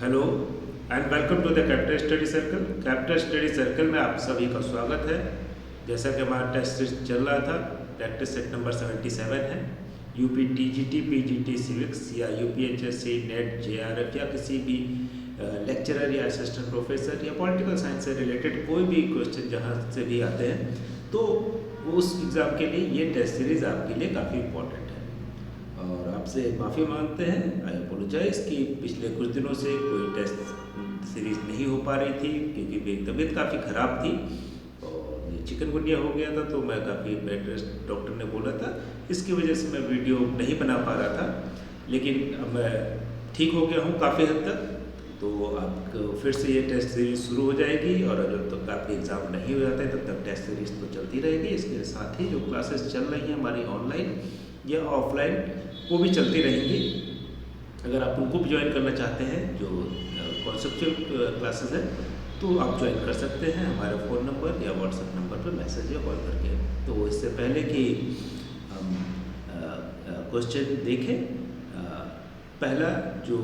Hello and welcome to the capital study circle. Capital study circle में आप सभी का स्वागत है। जैसा कि हमारा टेस्ट सीरीज चल रहा था, प्रैक्टिस सेट नंबर 77 है। यूपी टीजीटी, पीजीटी सिविक्स या यूपीएचएससी, नेट, जेआरएफ या किसी भी लेक्चरर या असिस्टेंट प्रोफेसर या पॉलिटिकल साइंस से रिलेटेड कोई भी क्वेश्चन जहाँ से भी आते हैं, तो उस एग्ज़ाम के लिए ये टेस्ट सीरीज़ आपके लिए काफ़ी इम्पोर्टेंट है। और आपसे माफ़ी मांगते हैं, आई अपोलोजाइज़ कि पिछले कुछ दिनों से कोई टेस्ट सीरीज़ नहीं हो पा रही थी क्योंकि मेरी तबीयत काफ़ी ख़राब थी और चिकनगुनिया हो गया था, तो मैं काफ़ी बेड रेस्ट डॉक्टर ने बोला था, इसकी वजह से मैं वीडियो नहीं बना पा रहा था। लेकिन अब मैं ठीक हो गया हूँ काफ़ी हद तक, तो आपको फिर से ये टेस्ट सीरीज़ शुरू हो जाएगी और जब तक आपके एग्ज़ाम नहीं हो जाते तब तक टेस्ट सीरीज़ तो चलती रहेगी। इसके साथ ही जो क्लासेस चल रही हैं हमारी ऑनलाइन या ऑफलाइन, वो भी चलती रहेंगी। अगर आप उनको भी ज्वाइन करना चाहते हैं, जो कॉन्सेप्चुअल क्लासेस हैं, तो आप ज्वाइन कर सकते हैं हमारे फ़ोन नंबर या व्हाट्सएप नंबर पर मैसेज या कॉल करके। तो इससे पहले कि हम क्वेश्चन देखें, पहला जो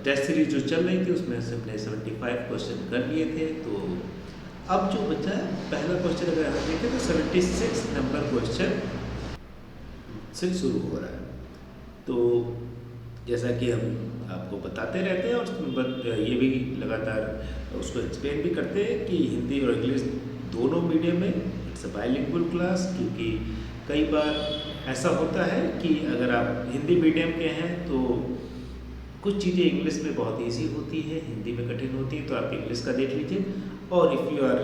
टेस्ट सीरीज जो चल रही थी उसमें से हमने 75 क्वेश्चन कर लिए थे। तो अब जो बचा है पहला क्वेश्चन, अगर हम देखें तो 76 नंबर क्वेश्चन से शुरू हो रहा है। तो जैसा कि हम आपको बताते रहते हैं और ये भी लगातार उसको एक्सप्लेन भी करते हैं कि हिंदी और इंग्लिश दोनों मीडियम में इट्स अ बाइलिंगुअल क्लास, क्योंकि कई बार ऐसा होता है कि अगर आप हिंदी मीडियम के हैं तो कुछ चीज़ें इंग्लिश में बहुत ईजी होती है, हिंदी में कठिन होती है, तो आप इंग्लिश का देख लीजिए। और if you are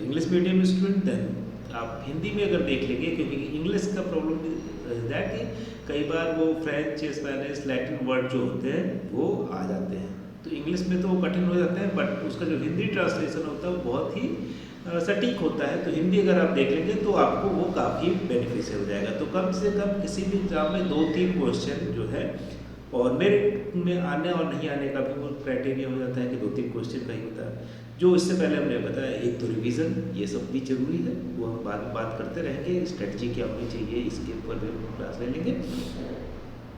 English medium student then आप हिंदी में अगर देख लेंगे, क्योंकि इंग्लिश का प्रॉब्लम दैट कि कई बार वो फ्रेंच, स्पेनिश, लैटिन वर्ड जो होते हैं वो आ जाते हैं, तो इंग्लिश में तो वो कठिन हो जाते हैं, बट उसका जो हिंदी ट्रांसलेशन होता है वो बहुत ही सटीक होता है। तो हिंदी अगर आप देख लेंगे तो आपको वो काफ़ी बेनिफिशियल हो जाएगा। तो कम से कम किसी भी एग्जाम में 2-3 क्वेश्चन जो है, और मेरिट में आने और नहीं आने का भी वो क्राइटेरिया हो जाता है कि 2-3 क्वेश्चन का ही होता है। जो इससे पहले हमने बताया, एक तो रिवीजन, ये सब भी जरूरी है, वो हम बाद में बात करते रहेंगे। स्ट्रेटजी क्या होनी चाहिए इसके ऊपर भी हम क्लास ले लेंगे।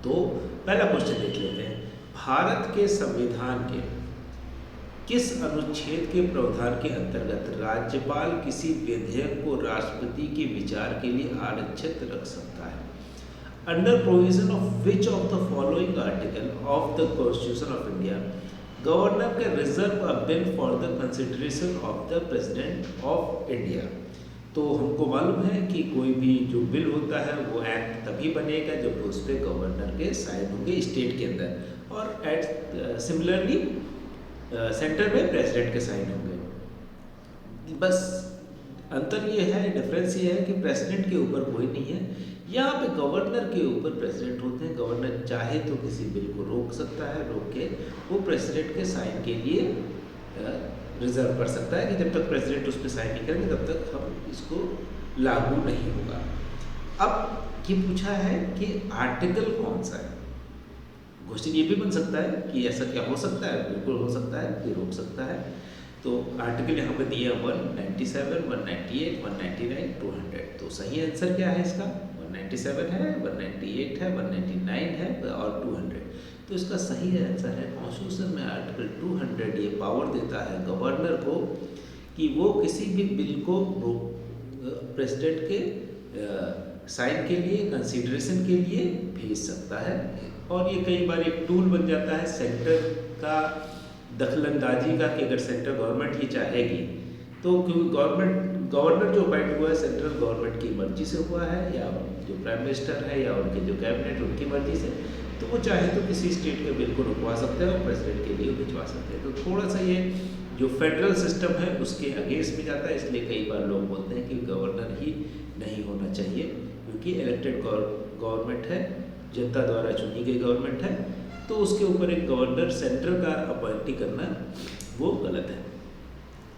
तो पहला क्वेश्चन देख लेते हैं। भारत के संविधान के किस अनुच्छेद के प्रावधान के अंतर्गत राज्यपाल किसी विधेयक को राष्ट्रपति के विचार के लिए आरक्षित रख सकता है? Under provision of which of the following article of the constitution of India governor can reserve a bill for the consideration of the president of India. तो हमको मालूम है कि कोई भी जो बिल होता है वो एक्ट तभी बनेगा जब उस पर गवर्नर के साइन होंगे स्टेट के अंदर, और एट सिमिलरली सेंटर में प्रेसिडेंट के साइन होंगे। बस अंतर ये है, डिफरेंस ये है कि प्रेसिडेंट के ऊपर कोई नहीं है, यहाँ पे गवर्नर के ऊपर प्रेसिडेंट होते हैं। गवर्नर चाहे तो किसी बिल को रोक सकता है, रोक के वो प्रेसिडेंट के साइन के लिए रिजर्व कर सकता है कि जब तक प्रेसिडेंट उस पर साइन नहीं करेंगे तब तक हम इसको लागू नहीं होगा। अब ये पूछा है कि आर्टिकल कौन सा है। क्वेश्चन ये भी बन सकता है कि ऐसा क्या हो सकता है, बिल्कुल हो सकता है कि रोक सकता है। तो आर्टिकल यहाँ पे दिया 197, 198, 199, 200। तो सही आंसर क्या है इसका? 197 है, 198 है, 199 है और 200। तो इसका सही आंसर है कॉन्स्टिट्यूशन में आर्टिकल 200 ये पावर देता है गवर्नर को कि वो किसी भी बिल को प्रेसिडेंट के साइन के लिए, कंसीडरेशन के लिए भेज सकता है। और ये कई बार एक टूल बन जाता है सेंटर का दखलंदाजी का, कि अगर सेंट्रल गवर्नमेंट ही चाहेगी तो, क्योंकि गवर्नर जो अपॉइंट हुआ है सेंट्रल गवर्नमेंट की मर्जी से हुआ है, या जो प्राइम मिनिस्टर है या उनके जो कैबिनेट उनकी मर्जी से, तो वो चाहे तो किसी स्टेट के बिल को रुकवा सकते हैं और प्रेसिडेंट के लिए भिजवा सकते हैं। तो थोड़ा सा ये जो फेडरल सिस्टम है उसके अगेंस्ट में जाता है, इसलिए कई बार लोग बोलते हैं कि गवर्नर ही नहीं होना चाहिए, क्योंकि इलेक्टेड गवर्नमेंट है, जनता द्वारा चुनी गई गवर्नमेंट है, तो उसके ऊपर एक गवर्नर सेंट्रल का अपॉइंटी करना वो गलत है।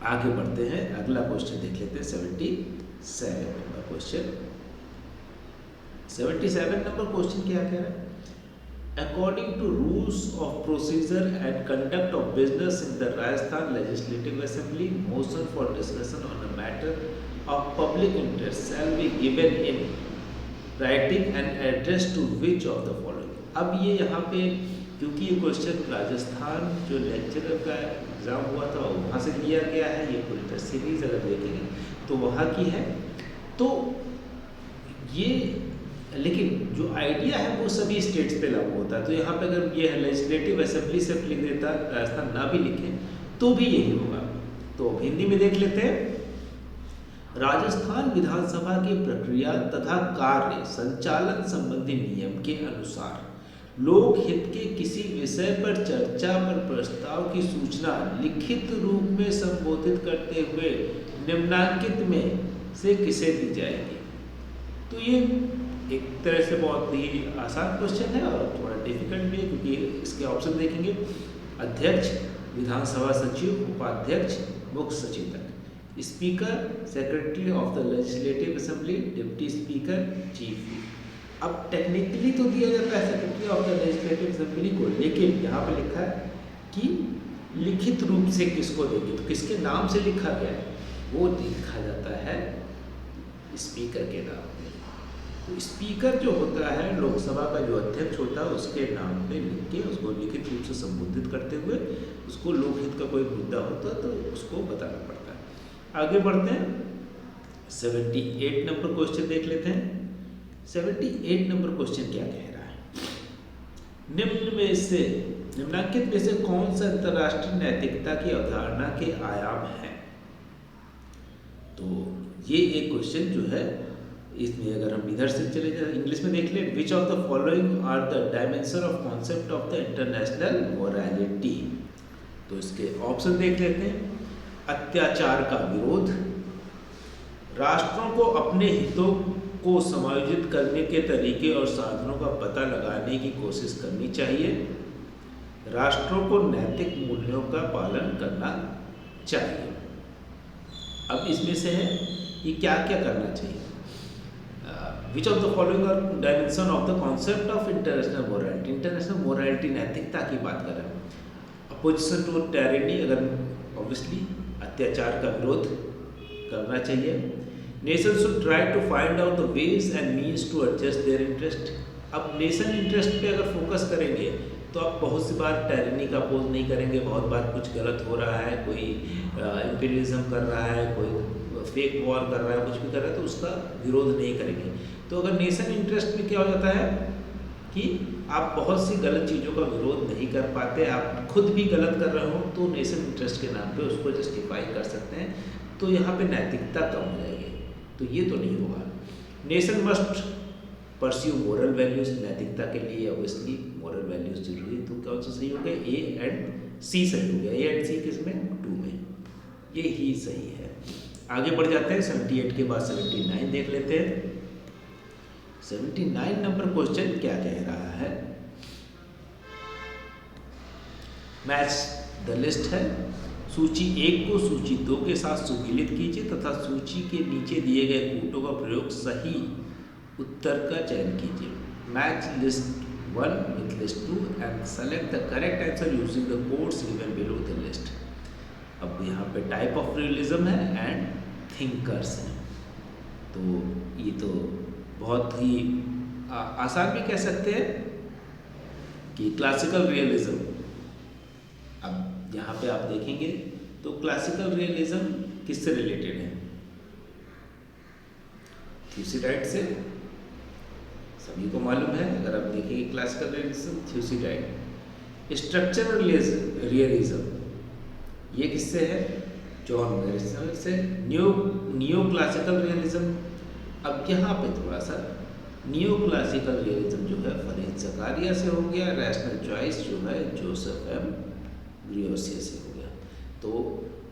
आगे बढ़ते हैं, अगला क्वेश्चन देख लेते हैं। 77 नंबर क्वेश्चन। 77 नंबर क्वेश्चन क्या कह रहा है? According to rules of procedure and conduct of business in the Rajasthan Legislative Assembly, motion for discussion on a matter of public interest shall be given in writing and addressed to which of the following। अब ये यहाँ पे क्योंकि ये question Rajasthan जो lecturer का exam हुआ था वहाँ से लिया गया है, ये पूरी तरह सीरीज अगर देखेंगे तो वहाँ की है। तो ये लेकिन जो आइडिया है वो सभी स्टेट्स पे लागू होता है। तो यहाँ पे अगर ये लेजिस्लेटिव असेंबली से लिख देता, राजस्थान ना भी लिखे तो भी यही होगा। तो हिंदी में देख लेते हैं। राजस्थान विधानसभा की प्रक्रिया तथा कार्य संचालन संबंधी नियम के अनुसार लोक हित के किसी विषय पर चर्चा पर प्रस्ताव की सूचना लिखित रूप में संबोधित करते हुए निम्नांकित में से किसे दी जाएगी। तो ये एक तरह से बहुत ही आसान क्वेश्चन है और थोड़ा डिफिकल्ट भी है, क्योंकि इसके ऑप्शन देखेंगे। अध्यक्ष, विधानसभा सचिव, उपाध्यक्ष, मुख्य सचेतक, speaker, secretary of the legislative assembly, deputy speaker, chief. अब टेक्निकली तो दिया जाता है secretary of the legislative assembly को, लेकिन यहाँ पे लिखा है कि लिखित रूप से किसको देंगे, तो किसके नाम से लिखा गया है वो लिखा जाता है स्पीकर के नाम पे। तो स्पीकर जो होता है लोकसभा का जो अध्यक्ष होता है उसके नाम पे लिख के उसको लिखित रूप से संबोधित करते हुए उसको लोकहित का कोई मुद्दा होता है तो उसको बताना पड़ता है। आगे बढ़ते हैं, 78 नंबर क्वेश्चन देख लेते हैं। 78 नंबर क्वेश्चन क्या कह रहा है? निम्नांकित में से कौन सा अंतर्राष्ट्रीय नैतिकता की अवधारणा के आयाम है? तो ये एक क्वेश्चन जो है, इसमें अगर हम इधर से चले जाए इंग्लिश में देख ले, which of the following are the dimension of concept of the international morality. तो इसके ऑप्शन देख लेते हैं। अत्याचार का विरोध, राष्ट्रों को अपने हितों को समायोजित करने के तरीके और साधनों का पता लगाने की कोशिश करनी चाहिए, राष्ट्रों को नैतिक मूल्यों का पालन करना चाहिए। अब इसमें से है कि क्या क्या करना चाहिए। Which of the following are dimension of the concept of international morality. International morality नैतिकता की बात कर रहे हैं। अपोजिशन टू टायरेनी, अगर ऑब्वियसली अत्याचार का विरोध करना चाहिए। Nation should try to find out the ways and means to adjust their interest. अब नेशन इंटरेस्ट पे अगर फोकस करेंगे तो आप बहुत सी बार टायरेनी का अपोज नहीं करेंगे, बहुत बार कुछ गलत हो रहा है, कोई इंपीरियलिज्म कर रहा है, कोई फेक वॉर कर रहा है, कुछ भी कर रहा है तो उसका विरोध नहीं करेंगे। तो अगर नेशन इंटरेस्ट में क्या हो जाता है कि आप बहुत सी गलत चीज़ों का विरोध नहीं कर पाते, आप खुद भी गलत कर रहे हो तो नेशन इंटरेस्ट के नाम पे उसको जस्टिफाई कर सकते हैं, तो यहाँ पे नैतिकता कम हो जाएगी। तो ये तो नहीं होगा। Nation must pursue moral values, नैतिकता के लिए ऑब्वियसली मोरल वैल्यूज जरूरी। तो कौन सा सही हो गया? ए एंड सी सही हो गया। ए एंड सी किस में? 2 में, ये ही सही है। आगे बढ़ जाते हैं, 78 के बाद 79 देख लेते हैं। 79 नंबर क्वेश्चन क्या कह रहा है? मैच द लिस्ट है। सूची 1 को सूची 2 के साथ सुमेलित कीजिए तथा सूची के नीचे दिए गए कूटों का प्रयोग सही उत्तर का चयन कीजिए। Match list 1 with list 2 and select the correct answer using the codes given below the list. अब यहाँ पे टाइप ऑफ रियलिज्म है एंड थिंकर्स हैं, तो ये तो बहुत ही आसान भी कह सकते हैं कि क्लासिकल रियलिज्म। अब यहाँ पे आप देखेंगे तो क्लासिकल रियलिज्म किससे रिलेटेड है? थ्यूसिडाइड से, सभी को मालूम है। अगर आप देखेंगे क्लासिकल रियलिज्म, थ्यूसिडाइड। स्ट्रक्चरल रियलिज्म ये किससे है? जॉन मैरिसन से। नियो क्लासिकल रियलिज्म, अब यहाँ पे थोड़ा सा नियो क्लासिकल रियलिज्म जो है फरीद ज़कारिया से हो गया, रैशनल चॉइस जो है जोसेफ एम ग्रियोसिया से हो गया। तो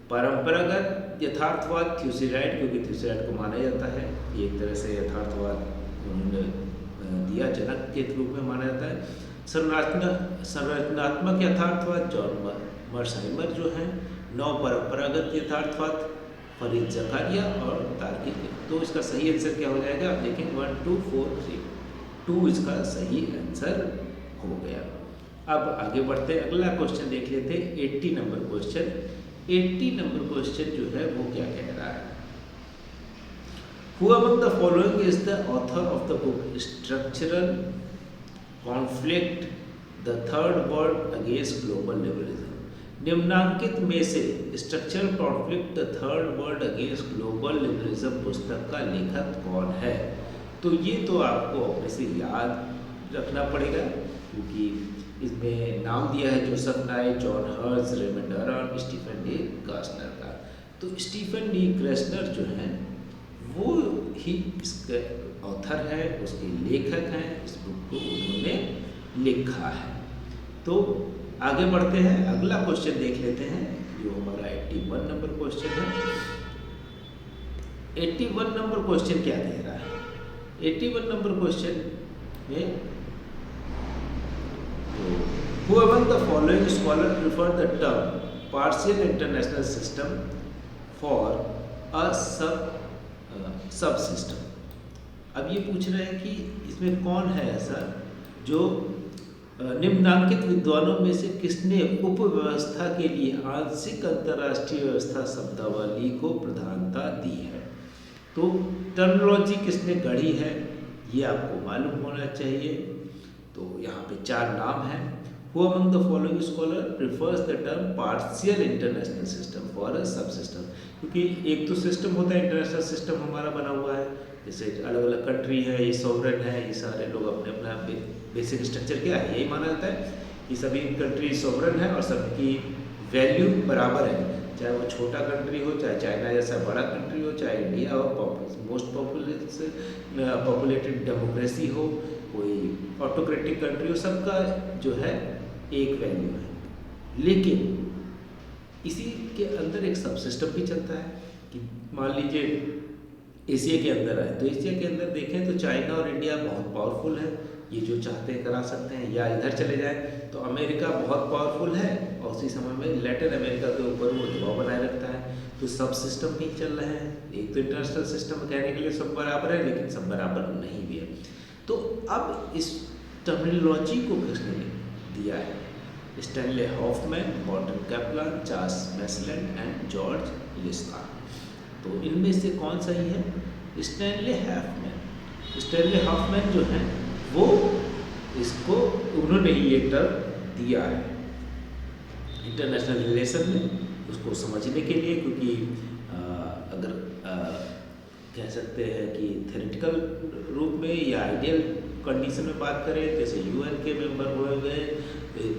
परंपरागत यथार्थवाद थ्यूसिडाइड, क्योंकि थ्यूसिडाइड को माना जाता है ये एक तरह से यथार्थवाद उन्होंने दिया, जनक के रूप में माना जाता है। संरचनात्मक यथार्थवाद जॉन मर्साइमर जो है। नव परंपरागत यथार्थवाद फरीद ज़कारिया और तार्किक। तो इसका सही आंसर क्या हो जाएगा? आप देखें 1 2 4 3 2 इसका सही आंसर हो गया। अब आगे बढ़ते हैं, अगला क्वेश्चन देख लेते हैं। 80 नंबर क्वेश्चन। 80 नंबर क्वेश्चन जो है वो क्या कह रहा है? Who among the following is the author of the book Structural Conflict the third world against global liberalism. निम्नांकित में से structural conflict the third world against global liberalism पुस्तक का लेखक कौन है? तो ये तो आपको अपने से याद रखना पड़ेगा, क्योंकि इसमें नाम दिया है Joseph night, John hertz, Raymond अरन, स्टीफन डी ग्रासनर का। तो स्टीफन डी ग्रासनर जो हैं वो ही इसके ऑथर है, उसके लेखक हैं, इस बुक को उन्होंने लिखा है। तो आगे बढ़ते हैं, अगला क्वेश्चन देख लेते हैं, जो हमारा 81 नंबर क्वेश्चन है। 81 नंबर क्वेश्चन क्या कह रहा है? 81 नंबर क्वेश्चन में Who among the following scholars prefer the term partial international system for a subsystem? अब ये पूछ रहे हैं कि इसमें कौन है ऐसा जो निम्नांकित विद्वानों में से किसने उपव्यवस्था के लिए आंशिक अंतर्राष्ट्रीय व्यवस्था शब्दावली को प्रधानता दी है। तो टर्मिनोलॉजी किसने गढ़ी है ये आपको मालूम होना चाहिए। तो यहाँ पे 4 नाम हैं। Who among the following scholar prefers the term partial international system for a subsystem? क्योंकि एक तो सिस्टम होता है, इंटरनेशनल सिस्टम हमारा बना हुआ है, जैसे अलग अलग कंट्री है, ये सॉवरेन है, ये सारे लोग अपने अपना बेसिक स्ट्रक्चर क्या है यही माना जाता है कि सभी कंट्री सॉवरेन है और सबकी वैल्यू बराबर है, चाहे वो छोटा कंट्री हो, चाहे चाइना जैसा बड़ा कंट्री हो, चाहे इंडिया हो, मोस्ट पॉपुलेटेड डेमोक्रेसी हो, कोई ऑटोक्रेटिक कंट्री हो, सबका जो है एक वैल्यू है। लेकिन इसी के अंदर एक सब सिस्टम भी चलता है कि मान लीजिए एशिया के अंदर है, तो एशिया के अंदर देखें तो चाइना और इंडिया बहुत पावरफुल है, ये जो चाहते हैं करा सकते हैं, या इधर चले जाए तो अमेरिका बहुत पावरफुल है और उसी समय में लैटिन अमेरिका के ऊपर वो दबाव बनाए रखता है। तो सब सिस्टम भी चल रहे हैं। एक तो इंटरनेशनल सिस्टम कहने के लिए सब बराबर है, लेकिन सब बराबर नहीं भी है। तो अब इस टर्मिनोलॉजी को किसने दिया है? Stanley Hoffmann, Gordon Kaplan, Charles Masland and George Liskar. तो इनमें से कौन सही है? Stanley Hoffmann. स्टैनले हॉफमैन जो है वो इसको उन्होंने ही ये टर्म दिया है इंटरनेशनल रिलेशन में, उसको समझने के लिए, क्योंकि अगर कह सकते हैं कि थ्योरेटिकल रूप में या आइडियल कंडीशन में बात करें, जैसे यूएन के मेंबर हुए हुए,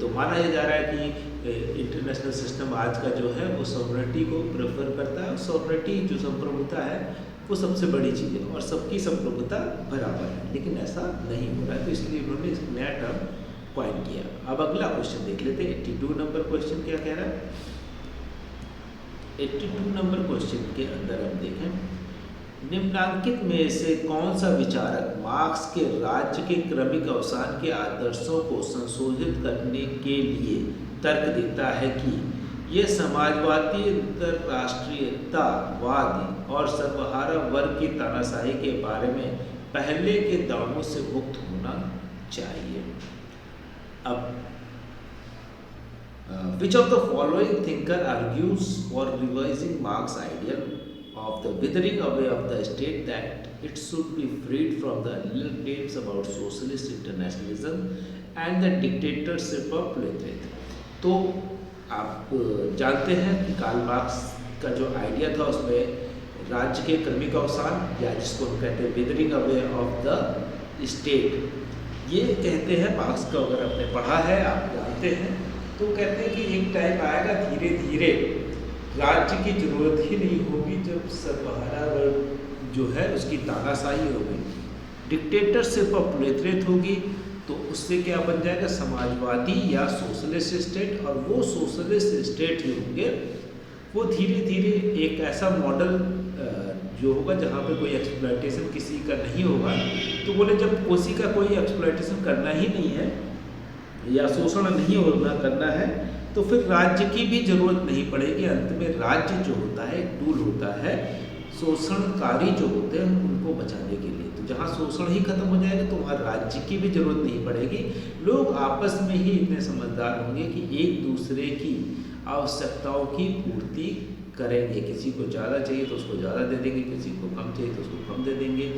तो माना जा रहा है कि इंटरनेशनल सिस्टम आज का जो है वो सॉवरेनिटी को प्रेफर करता है। सॉवरेनिटी जो संप्रभुता है वो सबसे बड़ी चीज़ है और सबकी संप्रभुता बराबर है, लेकिन ऐसा नहीं हो रहा है। तो इसलिए उन्होंने इस नया टर्म कॉइन किया। अब अगला क्वेश्चन देख लेते हैं। 82 नंबर क्वेश्चन क्या कह रहा है? 82 नंबर क्वेश्चन के अंदर हम देखें, निम्नांकित में से कौन सा विचारक मार्क्स के राज्य के क्रमिक अवसान के आदर्शों को संशोधित करने के लिए तर्क देता है कि यह समाजवादी, अंतर्राष्ट्रीयतावादी और सर्वहारा वर्ग की तानाशाही के बारे में पहले के दावों से मुक्त होना चाहिए। अब which of the following thinker argues for revising Marx's ideal of the withering away of the state, that it should be freed from the claims about socialist internationalism and the dictatorship of proletariat? तो आप जानते हैं कि Karl Marx का जो idea था उसमें राज्य के क्रमिक अवसान, या जिसको हम कहते हैं withering away of the state, ये कहते हैं मार्क्स को। अगर आपने पढ़ा है, आप जानते हैं, तो कहते हैं कि एक टाइम आएगा धीरे धीरे राज्य की जरूरत ही नहीं होगी, जब सर्वहारा वर्ग जो है उसकी तानाशाही होगी, डिक्टेटरशिप ऑफ प्रोलेटरिएट होगी, तो उससे क्या बन जाएगा? समाजवादी या सोशलिस्ट स्टेट। और वो सोशलिस्ट स्टेट जो होंगे वो धीरे धीरे एक ऐसा मॉडल जो होगा जहाँ पे कोई एक्सप्लॉयटेशन किसी का नहीं होगा। तो बोले जब किसी का कोई एक्सप्लॉयटेशन करना ही नहीं है या शोषण नहीं होना करना है, तो फिर राज्य की भी जरूरत नहीं पड़ेगी। अंत में राज्य जो होता है एक टूल होता है शोषणकारी जो होते हैं उनको बचाने के लिए। तो जहाँ शोषण ही खत्म हो जाएगा तो वहाँ राज्य की भी जरूरत नहीं पड़ेगी। लोग आपस में ही इतने समझदार होंगे कि एक दूसरे की आवश्यकताओं की पूर्ति करेंगे। किसी को ज़्यादा चाहिए तो उसको ज़्यादा दे देंगे, किसी को कम चाहिए तो उसको कम दे देंगे,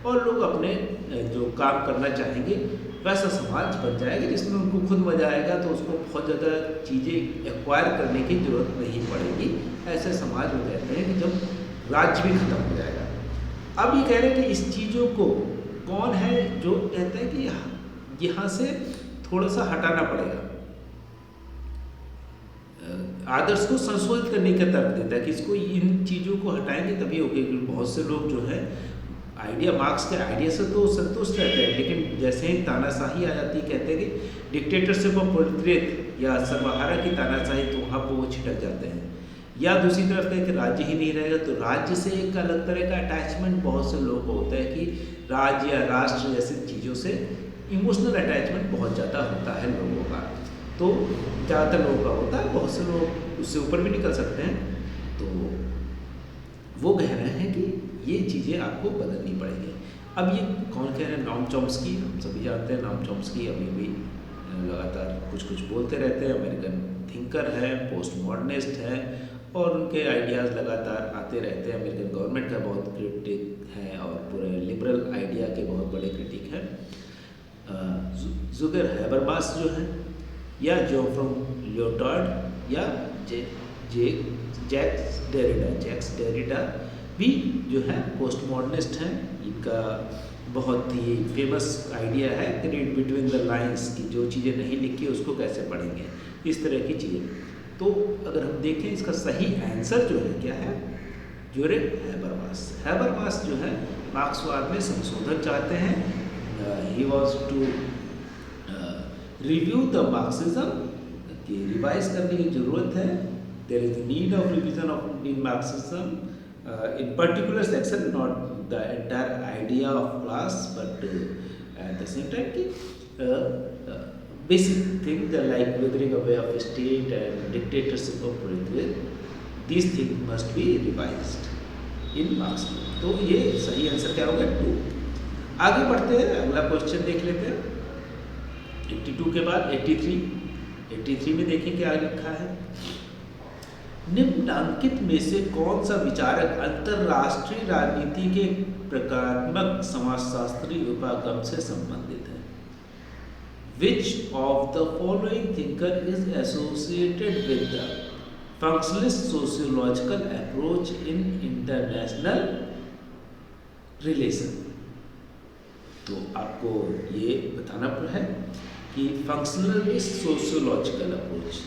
और लोग अपने जो काम करना चाहेंगे वैसा समाज बन जाएगा जिसमें उनको खुद मजा आएगा, तो उसको बहुत ज़्यादा चीज़ें एक्वायर करने की ज़रूरत नहीं पड़ेगी। ऐसे समाज हो कहते हैं कि जब राज्य भी खत्म हो जाएगा। अब ये कह रहे हैं कि इस चीज़ों को कौन है जो कहते हैं कि यहाँ से थोड़ा सा हटाना पड़ेगा, आदर्श को संशोधित करने का तर्क देता है कि इसको इन चीज़ों को हटाएंगे तभी होगी। बहुत से लोग जो है आइडिया, मार्क्स के आइडिया से तो संतुष्ट रहते हैं, लेकिन जैसे ही तानाशाही आ जाती है, कहते हैं कि डिक्टेटरशिप ऑफ प्रोलेटरिएट या सर्वहारा की तानाशाही, तो वहाँ पर वो छिटक जाते हैं। या दूसरी तरफ है कि राज्य ही नहीं रहेगा, तो राज्य से एक अलग तरह का अटैचमेंट बहुत से लोगों को होता है कि राज्य या राष्ट्र जैसी चीज़ों से इमोशनल अटैचमेंट बहुत ज़्यादा होता है लोगों का। तो ज़्यादातर लोगों का होता है, बहुत से लोग उससे ऊपर भी निकल सकते हैं। तो वो कह रहे हैं कि ये चीज़ें आपको बदलनी पड़ेगी। अब ये कौन कह रहे हैं? नॉम चॉम्स्की, हम सभी जानते हैं नॉम चॉम्स्की अभी भी लगातार कुछ कुछ बोलते रहते हैं। अमेरिकन थिंकर है, पोस्ट मॉडर्निस्ट है, और उनके आइडियाज़ लगातार आते रहते हैं। अमेरिकन गवर्नमेंट का बहुत क्रिटिक हैं और पूरे लिबरल आइडिया के बहुत बड़े क्रिटिक हैं। जुगर हैबरमास जो है, या जोफ्रॉम लियोटार्ड, या जैक्स डेरिडा भी जो है पोस्ट मॉडर्निस्ट हैं। इनका बहुत ही फेमस आइडिया है कि रीड बिटवीन द लाइन्स, की जो चीज़ें नहीं लिखी उसको कैसे पढ़ेंगे, इस तरह की चीज़ें। तो अगर हम देखें इसका सही आंसर जो है क्या है? जोरेग हैबरमास। हैबरमास जो है मार्क्सवाद में संशोधन चाहते हैं। He was to review the Marxism, कि रिवाइज करने की ज़रूरत है। There is need of revision of in Marxism in particular section, not the entire idea of class, but at the same time कि basic things like withering away of state and dictatorship of proletariat, these things must be revised in Marxism। तो ये सही answer क्या होगा? 2। आगे बढ़ते हैं, अगला क्वेश्चन देख लेते हैं। 82 के बाद 83 में देखिए क्या लिखा है। निम्नांकित में से कौन सा विचारक अंतरराष्ट्रीय राजनीति के प्रकारात्मक समाजशास्त्री उपागम से संबंधित है? Which of the following thinker is associated with the functionalist sociological approach in international relation? तो आपको ये बताना है कि फंक्शनलिस्ट सोशियोलॉजिकल अप्रोच,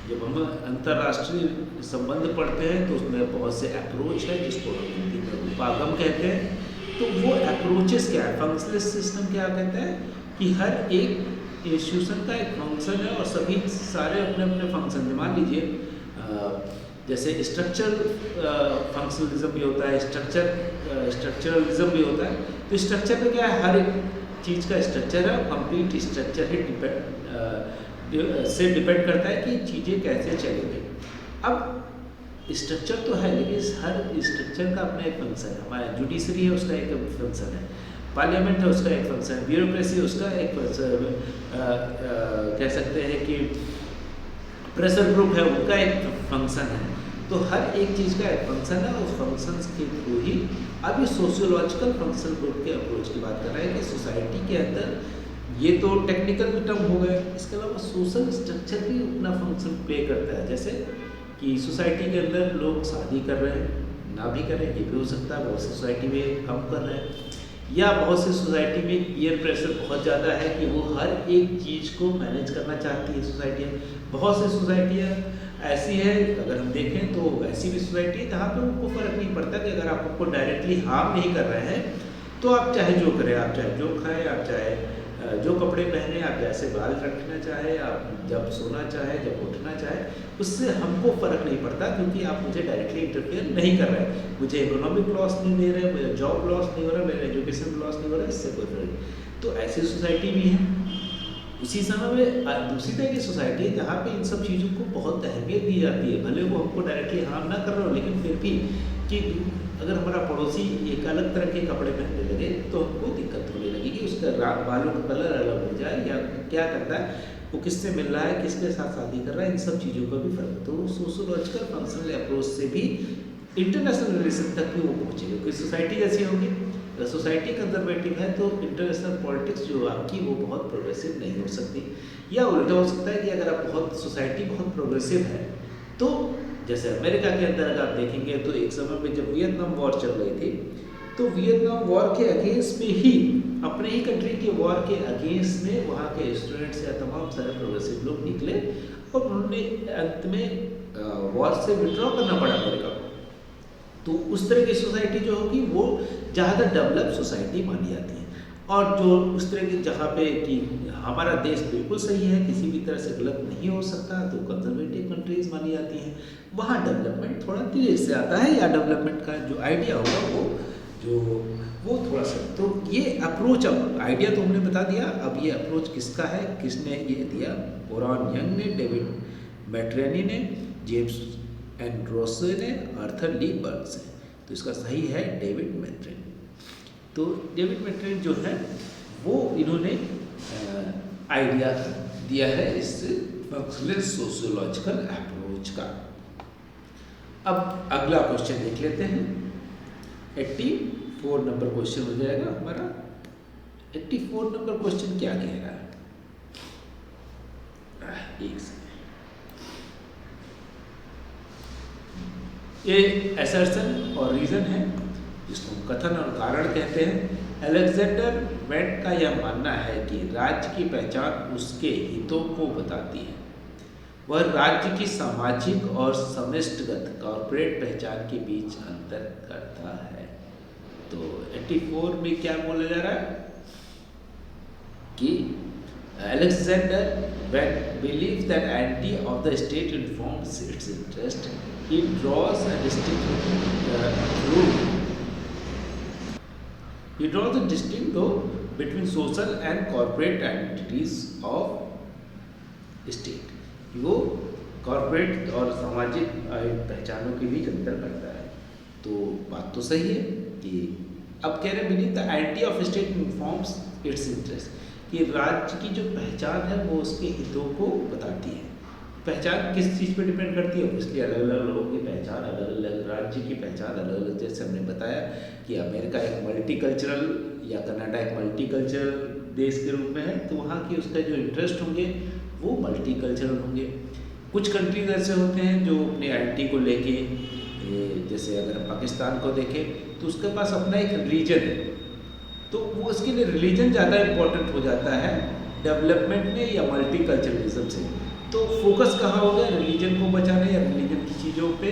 जब हम अंतर्राष्ट्रीय संबंध पढ़ते हैं तो उसमें बहुत से अप्रोच है जिसको हम हिंदी में उपागम कहते हैं। तो वो अप्रोचेस क्या है? फंक्शनलिस्ट सिस्टम क्या कहता है कि हर एक इंस्टीट्यूशन का एक फंक्शन है और सभी सारे अपने अपने फंक्शन। मान लीजिए जैसे स्ट्रक्चर फंक्शनलिज्म भी होता है, स्ट्रक्चरलिज्म भी होता है। तो स्ट्रक्चर में क्या है? हर एक चीज़ का स्ट्रक्चर है, कंप्लीट स्ट्रक्चर ही डिपेंड करता है कि चीज़ें कैसे चलेंगी। अब स्ट्रक्चर तो है, लेकिन हर स्ट्रक्चर का अपना एक फंक्शन है। हमारा जुडिशरी है, उसका एक फंक्शन है। पार्लियामेंट है, उसका एक फंक्शन है। ब्यूरोक्रेसी उसका एक कह सकते हैं कि प्रेशर ग्रुप है, उनका एक फंक्शन है। तो हर एक चीज़ का एक फंक्शन है, उस फंक्शन के थ्रू ही अभी सोशियोलॉजिकल फंक्शन ग्रुप के अप्रोच की बात कर रहे हैं कि सोसाइटी के अंदर ये तो टेक्निकल टर्म हो गए, इसके अलावा सोशल स्ट्रक्चर भी अपना फंक्शन प्ले करता है। जैसे कि सोसाइटी के अंदर लोग शादी कर रहे हैं, ना भी करें, ये भी हो सकता है। बहुत सी सोसाइटी में कम कर रहे हैं, या बहुत सी सोसाइटी में पीयर प्रेशर बहुत ज़्यादा है कि वो हर एक चीज़ को मैनेज करना चाहती है सोसाइटियाँ। बहुत सी सोसाइटियाँ ऐसी है, अगर हम देखें तो ऐसी भी सोसाइटी है जहाँ पर उनको फ़र्क नहीं पड़ता कि अगर आप उनको डायरेक्टली हार्म नहीं कर रहे हैं तो आप चाहे जो करें, आप चाहे जो खाएं, आप चाहे जो कपड़े पहने, आप जैसे बाल रखना चाहे, आप जब सोना चाहे, जब उठना चाहे, उससे हमको फ़र्क नहीं पड़ता, क्योंकि आप मुझे डायरेक्टली इंटरफेयर नहीं कर रहे हैं। मुझे इकोनॉमिक लॉस नहीं दे रहे, मुझे जॉब लॉस नहीं हो रहा, मेरा एजुकेशन लॉस नहीं हो रहा, इससे कोई फर्क नहीं। तो ऐसी सोसाइटी भी है। उसी समय में दूसरी तरह की सोसाइटी है जहाँ पे इन सब चीज़ों को बहुत अहमियत दी जाती है, भले वो हमको डायरेक्टली हार्म ना कर रहे हो, लेकिन फिर भी कि अगर हमारा पड़ोसी एक अलग तरह के कपड़े पहनने लगे तो हमको दिक्कत होने लगेगी, उसका बालों का कलर अलग हो जाए, या क्या करता है, वो किससे मिल रहा है, किसके साथ शादी कर रहा है, इन सब चीज़ों का भी फर्क। तो सोशियोलॉजिकल फंक्शनल अप्रोच से भी इंटरनेशनल रिलेशन तक भी वो पहुँचेगी। कोई सोसाइटी जैसी होगी अगर सोसाइटी कंजर्वेटिव है तो इंटरनेशनल पॉलिटिक्स जो आपकी वो बहुत प्रोग्रेसिव नहीं हो सकती, या उल्टा हो सकता है कि अगर आप सोसाइटी बहुत प्रोग्रेसिव है तो जैसे अमेरिका के अंदर अगर आप देखेंगे तो एक समय में जब वियतनाम वॉर चल रही थी तो वियतनाम वॉर के अगेंस्ट में ही, अपने ही कंट्री के वॉर के अगेंस्ट में वहाँ के स्टूडेंट्स या तमाम सारे प्रोग्रेसिव लोग निकले और उन्होंने अंत में वॉर से विड्रॉ करना पड़ा अमेरिका को। तो उस तरह की सोसाइटी जो होगी वो ज़्यादा डेवलप सोसाइटी मानी जाती है, और जो उस तरह की जहाँ पे कि हमारा देश बिल्कुल सही है, किसी भी तरह से गलत नहीं हो सकता, तो कंजर्वेटिव कंट्रीज मानी जाती हैं। वहाँ डेवलपमेंट थोड़ा धीरे से आता है, या डेवलपमेंट का जो आइडिया होगा वो थोड़ा सा, तो ये अप्रोच, अब आइडिया तो हमने बता दिया, अब ये अप्रोच किसका है, किसने ये दिया, ओरॉन यंग ने, डेविड मैट्रेनी ने, जेम्स एंड्रोसे ने, आर्थर ली बर्न्स ने। तो इसका सही है डेविड मैट्रेनी। तो डेविड मैट्रेनी जो है वो इन्होंने आइडिया दिया है इस फंक्शनल सोशियोलॉजिकल अप्रोच का। अब अगला क्वेश्चन देख लेते हैं। 84 नंबर क्वेश्चन हो जाएगा हमारा। 84 नंबर क्वेश्चन क्या कह रहा है, एक सेकंड। ये असर्शन और रीजन है जिसको कथन और कारण कहते हैं। अलेक्जेंडर वेट का यह मानना है कि राज्य की पहचान उसके हितों को बताती है। वह राज्य की सामाजिक और समष्टिगत कॉर्पोरेट पहचान के बीच अंतर करता है। तो 84 में क्या बोला जा रहा है कि Alexander when believes that anti of the state informs its interest, he draws a distinct though between social and corporate identities of state. वो कॉर्पोरेट और सामाजिक पहचानों के बीच अंतर करता है। तो बात तो सही है कि अब कह रहे believe the identity of state informs it's interest, कि राज्य की जो पहचान है वो उसके हितों को बताती है। पहचान किस चीज़ पे डिपेंड करती है, इसलिए अलग अलग लोगों की पहचान, अलग अलग राज्य की पहचान अलग अलग, जैसे हमने बताया कि अमेरिका एक मल्टीकल्चरल या कनाडा एक मल्टीकल्चरल देश के रूप में है, तो वहाँ की उसका जो इंटरेस्ट होंगे वो मल्टीकल्चरल होंगे। कुछ कंट्रीज ऐसे होते हैं जो अपनी आइडेंटिटी को लेके, जैसे अगर पाकिस्तान को देखें तो उसके पास अपना एक रिलीजन है, तो वो उसके लिए रिलीजन ज़्यादा इम्पोर्टेंट हो जाता है डेवलपमेंट में या मल्टीकल्चरलिज्म से। तो फोकस कहाँ हो गया, रिलीजन को बचाने या रिलीजन की चीज़ों पे,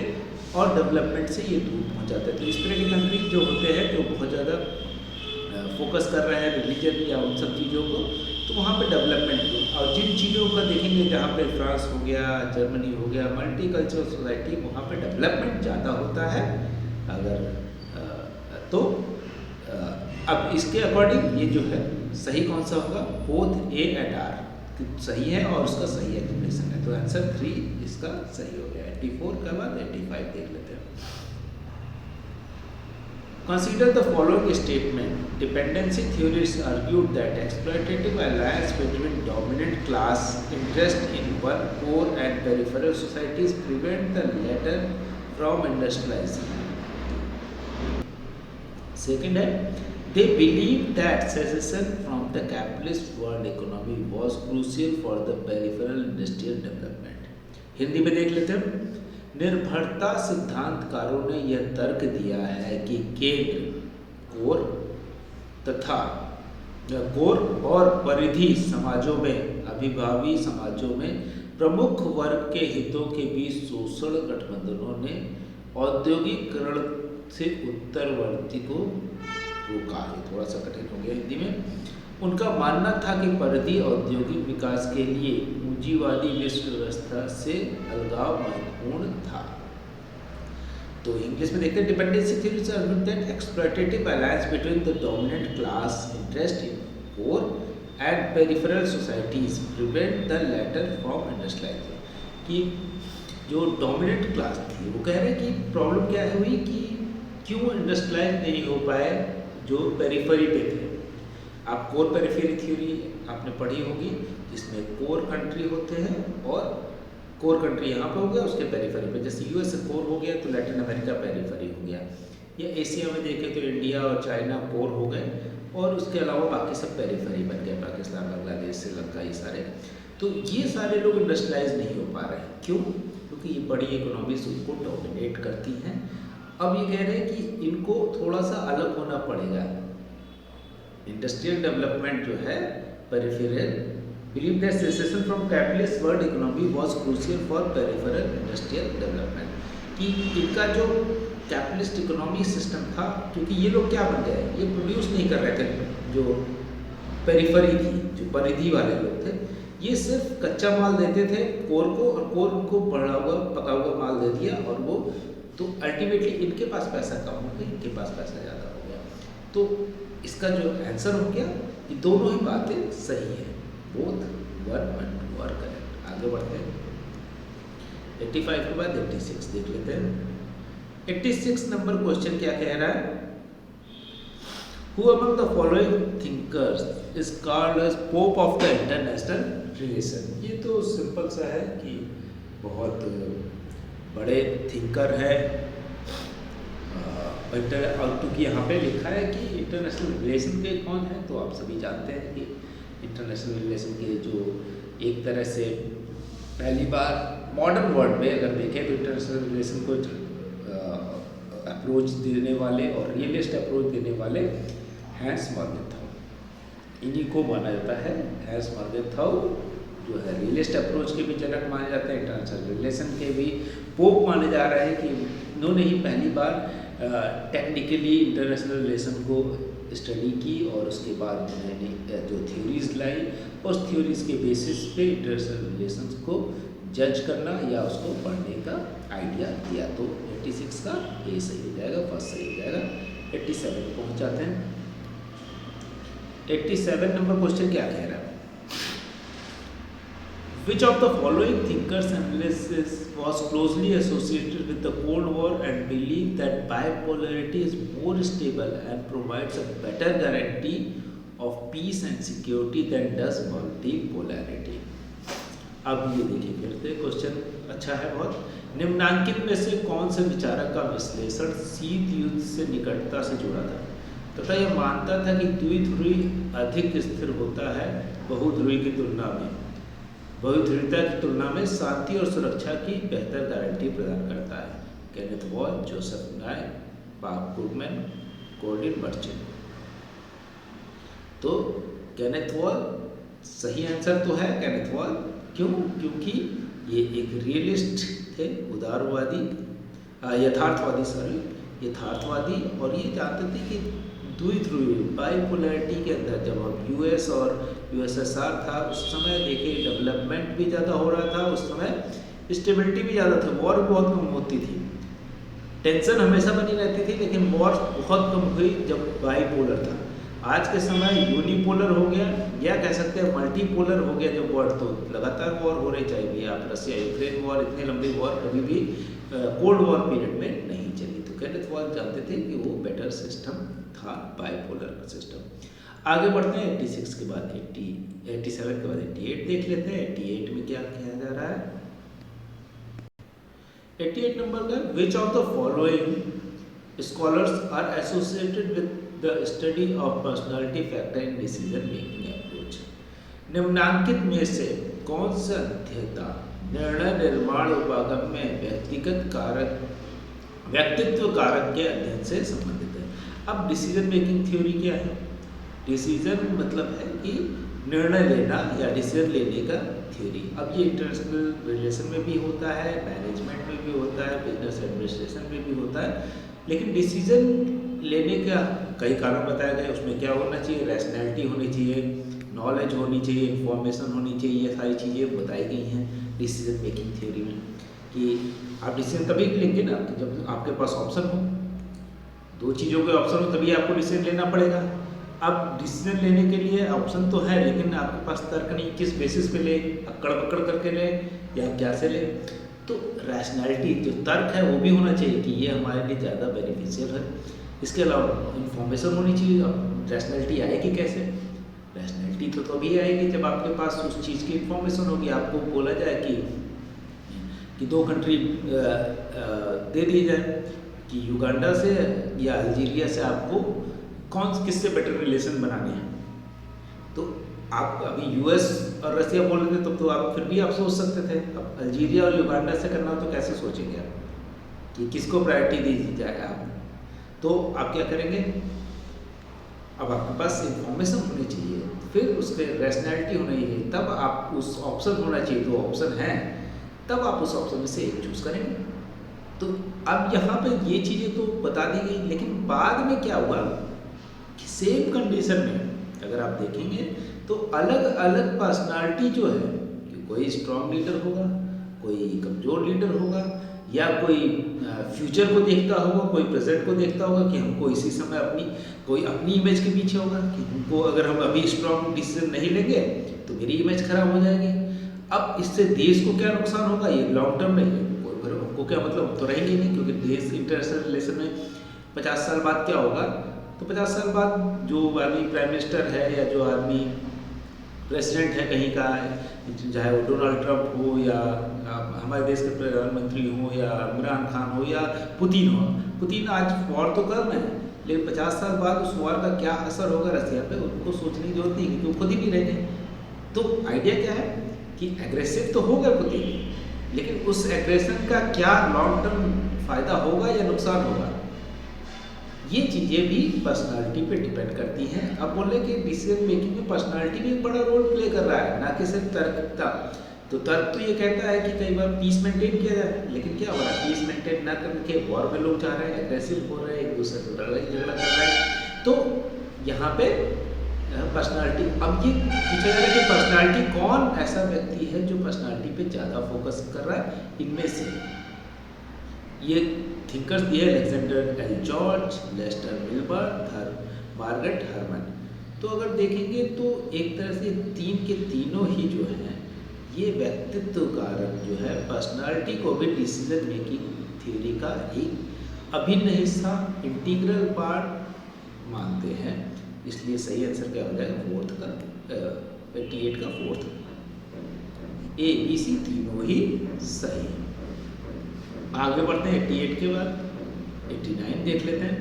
और डेवलपमेंट से ये दूर पहुँच जाता है। तो इस तरह के कंट्रीज जो होते हैं जो बहुत ज़्यादा फोकस कर रहे हैं रिलीजन या उन सब चीज़ों को, तो वहाँ पे डेवलपमेंट, और जिन चीज़ों का देखेंगे जहाँ पे फ्रांस हो गया, जर्मनी हो गया, मल्टीकल्चरल सोसाइटी, वहाँ पे डेवलपमेंट ज़्यादा होता है। अगर तो अब इसके अकॉर्डिंग ये जो है सही कौन सा होगा, बोथ ए एंड आर सही है और उसका सही एक्सप्लेनेशन है। तो आंसर 3 इसका सही हो गया। 84 के बाद 85 देख लेते हैं। Consider the following statement. Dependency theorists argued that exploitative alliance between dominant class interest in one core and peripheral societies prevent the latter from industrializing. Second है, they believed that secession from the capitalist world economy was crucial for the peripheral industrial development. Hindi में देख लेते हैं। निर्भरता सिद्धांतकारों ने यह तर्क दिया है कि केंद्र कोर और परिधि समाजों में, अभिभावी समाजों में प्रमुख वर्ग के हितों के बीच शोषण गठबंधनों ने औद्योगिकरण से उत्तरवर्ती को रोका। ये थोड़ा सा कठिन हो गया हिंदी में। उनका मानना था कि परिधि औद्योगिक विकास के लिए पूंजीवादी विश्व व्यवस्था से अलगाव महत्वपूर्ण था। तो इंग्लिश में देखते हैं, dependency theories argue that exploitative alliance between the dominant class interest in core and peripheral societies prevent the latter from industrialisation. कि जो डोमिनेंट क्लास थी वो कह रहे हैं कि प्रॉब्लम क्या हुई कि क्यों इंडस्ट्रियलाइज नहीं हो पाए जो पेरिफेरी पे थे। आप कोर पेरिफेरी थ्योरी आपने पढ़ी होगी, जिसमें कोर कंट्री होते हैं और कोर कंट्री यहाँ पे हो गया, उसके पेरिफेरी पे, जैसे यूएस कोर हो गया तो लैटिन अमेरिका पेरिफेरी हो गया। या एशिया में देखें तो इंडिया और चाइना कोर हो गए, और उसके अलावा बाकी सब पेरिफेरी बन गए, पाकिस्तान, बांग्लादेश, श्रीलंका, ये सारे। तो ये सारे लोग इंडस्ट्रियलाइज नहीं हो पा रहे हैं। क्यों? क्योंकि ये बड़ी इकोनॉमीज उनको डोमिनेट करती हैं। अब ये कह रहे हैं कि इनको थोड़ा सा अलग होना पड़ेगा। इंडस्ट्रियल डेवलपमेंट जो है peripheral, believe that secession from capitalist world economy was crucial for peripheral industrial development, कि इनका जो कैपिटलिस्ट इकोनॉमी सिस्टम था, क्योंकि ये लोग क्या बन गए, ये प्रोड्यूस नहीं कर रहे थे, जो पेरिफेरी थी, जो परिधि वाले लोग थे, ये सिर्फ कच्चा माल देते थे कोर को, और कोर को बढ़ा हुआ पका हुआ माल दे दिया, और वो तो अल्टीमेटली इनके पास पैसा कम हो गया, इनके पास पैसा ज़्यादा हो गया। तो इसका जो आंसर हो गया कि दोनों ही बातें सही है, both one and two are correct. आगे बढ़ते हैं 85 के बाद 86 देख लेते हैं। 86 नंबर क्वेश्चन क्या कह रहा है? Who among the following thinkers is called as Pope of the international relation? ये तो सिंपल सा है कि बहुत बड़े थिंकर है, और क्योंकि यहाँ पे लिखा है कि इंटरनेशनल रिलेशन के कौन है, तो आप सभी जानते हैं कि इंटरनेशनल रिलेशन के जो एक तरह से पहली बार मॉडर्न वर्ल्ड में अगर देखें तो इंटरनेशनल रिलेशन को अप्रोच देने वाले और रियलिस्ट अप्रोच देने वाले हैंस मार्गेथाउ, इन्हीं को माना जाता है। हैंस मार्गेथाउ जो है रियलिस्ट अप्रोच के भी जनक माने जाते हैं, इंटरनेशनल रिलेशन के भी पोप माने जा रहे हैं, कि इन्होंने ही पहली बार टेक्निकली इंटरनेशनल रिलेशन को स्टडी की, और उसके बाद उन्होंने जो थ्योरीज लाई, उस थ्योरीज के बेसिस पे इंटरनेशनल रिलेशंस को जज करना या उसको पढ़ने का आइडिया दिया। तो 86 का ए सही हो जाएगा, फर्स्ट सही हो जाएगा। 87 पहुँच जाते हैं। 87 नंबर क्वेश्चन क्या कह रहा है? Which of the following thinkers and analysis was closely associated with the Cold War and believed that bipolarity is more stable and provides a better guarantee of peace and security than does multipolarity? अब ये देखिए फिर से question अच्छा है बहुत। निम्नांकित में से कौन से विचारक का विश्लेषण शीत युद्ध से निकटता से जुड़ा था तथा यह मानता था कि द्विध्रुवी अधिक स्थिर होता है बहुध्रुवी की तुलना में, बहुध्रुवता की तुलना में शांति और सुरक्षा की बेहतर गारंटी प्रदान करता है? केनेथ वॉल, जोसेफ नाय, बाब गुडमैन, गॉर्डन मर्चेंट। तो केनेथ वॉल सही आंसर तो है, केनेथ वॉल। क्यों? क्योंकि ये एक रियलिस्ट थे, उदारवादी, यथार्थवादी, और ये जानते थे कि द्विध्रुवी बाइपोलैरिटी के अंदर जब हम यूएस और यूएसएसआर था उस समय देखिए डेवलपमेंट भी ज़्यादा हो रहा था, उस समय स्टेबिलिटी भी ज़्यादा थी, वॉर भी बहुत कम होती थी, टेंशन हमेशा बनी रहती थी, लेकिन वॉर बहुत कम हुई जब बाइपोलर था। आज के समय यूनिपोलर हो गया, या कह सकते हैं मल्टीपोलर हो गया जब वॉर, तो लगातार वॉर हो रही, चाहे भी आप रशिया यूक्रेन वॉर, इतने लंबी वॉर कभी भी कोल्ड वॉर पीरियड में नहीं चली। तो केनेथ वॉल जानते थे कि वो बेटर सिस्टम था, बाइपोलर सिस्टम। आगे बढ़ते हैं 86 के बाद 87 के बाद 88 देख लेते हैं। 88 में क्या किया जा रहा है? 88 नंबर का which of the following scholars are associated with the study of personality factor in decision making approach? निम्नांकित में से कौन सा अध्येता निर्णय निर्माण उपागम में व्यक्तित्व कारक के अध्ययन से संबंधित है? अब डिसीजन मेकिंग थ्योरी क्या है? डिसीजन मतलब है कि निर्णय लेना या डिसीजन लेने का थ्योरी। अब ये इंटरनेशनल रिलेशन में भी होता है, मैनेजमेंट में भी होता है, बिजनेस एडमिनिस्ट्रेशन में भी होता है, लेकिन डिसीजन लेने का कई कारण बताया गया। उसमें क्या होना चाहिए? रैशनैलिटी होनी चाहिए, नॉलेज होनी चाहिए, इंफॉर्मेशन होनी चाहिए, ये सारी चीज़ें बताई गई हैं डिसीजन मेकिंग थ्योरी में, कि आप डिसीजन तभी लेंगे ना कि जब आपके पास ऑप्शन हो, दो चीज़ों के ऑप्शन हो तभी आपको डिसीजन लेना पड़ेगा। अब डिसीजन लेने के लिए ऑप्शन तो है, लेकिन आपके पास तर्क नहीं, किस बेसिस पे ले, अक्कड़ पकड़ करके ले या क्या से ले? तो रैशनैलिटी जो तर्क है वो भी होना चाहिए कि ये हमारे लिए ज़्यादा बेनिफिशियल है। इसके अलावा इंफॉर्मेशन होनी चाहिए। अब रैशनैलिटी आएगी कैसे? रैशनैलिटी तो तभी आएगी जब आपके पास उस चीज़ की इंफॉर्मेशन होगी। आपको बोला जाए कि दो कंट्री दे दी जाए कि युगांडा से या अल्जीरिया से आपको किससे बेटर रिलेशन बनाने हैं। तो आप अभी यूएस और रसिया बोल रहे थे तो आप फिर भी आप सोच सकते थे। अब अल्जीरिया और युगांडा से करना तो कैसे सोचेंगे आप कि किसको प्रायोरिटी दी जाए। आप तो आप क्या करेंगे, अब आपके पास इंफॉर्मेशन होनी चाहिए, फिर उसके रैशनैलिटी होनी चाहिए, तब आप उस ऑप्शन होना चाहिए, दो ऑप्शन हैं, तब आप उस ऑप्शन में से एक चूज़ करेंगे। तो अब यहाँ पे ये चीज़ें तो बता दी गई, लेकिन बाद में क्या हुआ कि सेम कंडीशन में अगर आप देखेंगे तो अलग अलग पर्सनालिटी जो है कि कोई स्ट्रॉन्ग लीडर होगा, कोई कमज़ोर लीडर होगा, या कोई फ्यूचर को देखता होगा, कोई प्रेजेंट को देखता होगा कि हमको इसी समय कोई अपनी इमेज के पीछे होगा कि हमको अगर हम अभी स्ट्रॉन्ग डिसीजन नहीं लेंगे तो मेरी इमेज खराब हो जाएगी। अब इससे देश को क्या नुकसान होगा, ये लॉन्ग टर्म में हमको क्या मतलब, हम तो रहेंगे नहीं, क्योंकि देश इंटरनेशनल रिलेशन में 50 साल बाद क्या होगा, तो 50 साल बाद जो आदमी प्राइम मिनिस्टर है या जो आदमी प्रेसिडेंट है कहीं का, चाहे वो डोनाल्ड ट्रंप हो या हमारे देश के प्रधानमंत्री हो या इमरान खान हो या पुतिन हो, पुतिन आज वॉर तो कर रहे हैं, लेकिन 50 साल बाद उस वॉर का क्या असर होगा रसिया पे, उनको सोचने की जरूरत नहीं, क्योंकि वो खुद ही नहीं रहेंगे। तो आइडिया क्या है कि एग्रेसिव तो हो गए पुतिन, लेकिन उस एग्रेशन का क्या लॉन्ग टर्म फायदा होगा या नुकसान होगा, ये चीज़ें भी पर्सनालिटी पे डिपेंड करती हैं। अब बोले कि डिसीजन मेकिंग में पर्सनालिटी भी एक बड़ा रोल प्ले कर रहा है, ना कि सिर्फ तर्क का। तो तर्क तो ये कहता है कि कई बार पीस मेंटेन किया जाए, लेकिन क्या हो रहा है, पीस मेंटेन ना करके वॉर में लोग जा रहे हैं, एग्रेसिव हो रहे हैं, एक दूसरे से लड़ाई झगड़ा कर रहे हैं। तो यहाँ पे पर्सनालिटी, अब ये पूछा जा रहा है कि पर्सनालिटी कौन ऐसा व्यक्ति है जो पर्सनालिटी पे ज़्यादा फोकस कर रहा है। इनमें से ये थिंकर्स दिए Alexander L George, Lester Milburn, Margaret Hermann. तो अगर देखेंगे तो एक तरह से तीन के तीनों ही जो हैं ये व्यक्तित्व कारक जो है पर्सनालिटी को भी डिसीजन मेकिंग थ्योरी का एक अभिन्न हिस्सा, इंटीग्रल पार्ट मानते हैं। इसलिए सही आंसर क्या हो जाएगा, फोर्थ का 88 का फोर्थ, ए बी सी तीनों ही सही है। आगे बढ़ते हैं 88 के बाद 89 देख लेते हैं।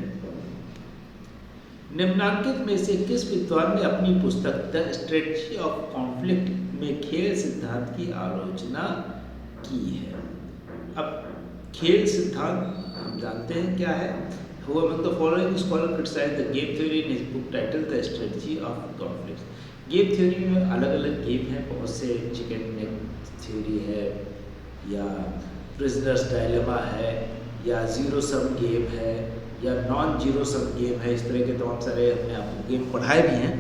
निम्नांकित में से किस विद्वान ने अपनी पुस्तक द स्ट्रेटजी ऑफ कॉन्फ्लिक्ट में खेल सिद्धांत की आलोचना की है। अब खेल सिद्धांत हम जानते हैं क्या है। Who among the following scholar criticized the game theory in his book titled The Strategy of Conflict? Game theory में अलग अलग गेम हैं, बहुत से चिकन नेक थ्योरी है, या प्रिजनर्स डायलेमा है, या जीरो सम गेम है, या नॉन जीरो सम गेम है। इस तरह के तमाम सारे हमने आपको गेम पढ़ाए भी हैं।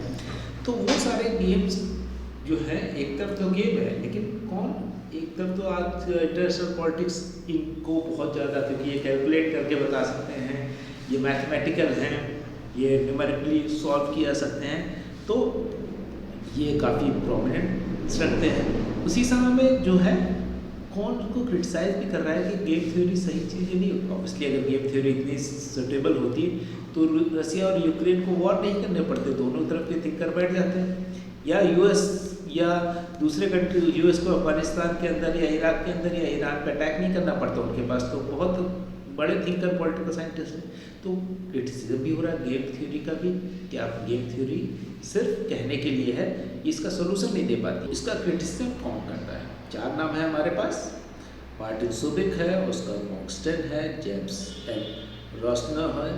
तो वो सारे गेम्स जो हैं एक तरफ तो गेम है, लेकिन कौन, एक तरफ तो आज इंटरनेशनल पॉलिटिक्स इनको बहुत ज़्यादा, क्योंकि ये कैलकुलेट करके बता सकते हैं, ये मैथमेटिकल हैं, ये न्यूमेरिकली सॉल्व किया सकते हैं, तो ये काफ़ी प्रोमिनेंट रखते हैं। उसी समय में जो है कौन उसको क्रिटिसाइज भी कर रहा है कि गेम थ्योरी सही चीज़ नहीं होती। ऑब्वियसली अगर गेम थ्योरी इतनी सुटेबल होती तो रसिया और यूक्रेन को वॉर नहीं करने पड़ते, दोनों तरफ के थिंकर बैठ जाते हैं, या यूएस या दूसरे कंट्री, यूएस को अफगानिस्तान के अंदर या इराक के अंदर या ईरान पर अटैक नहीं करना पड़ता, उनके पास तो बहुत बड़े थिंकर पॉलिटिकल साइंटिस्ट हैं। तो क्रिटिसिज्म भी हो रहा है गेम थ्योरी का भी, कि आप गेम थ्योरी सिर्फ कहने के लिए है, इसका सोल्यूशन नहीं दे पाती। इसका क्रिटिसिज्म कौन करता है? चार नाम है हमारे पास, मार्टिन सुबिक है, ऑस्कर मॉक्सटेन है, जेम्स एल रॉसनर है,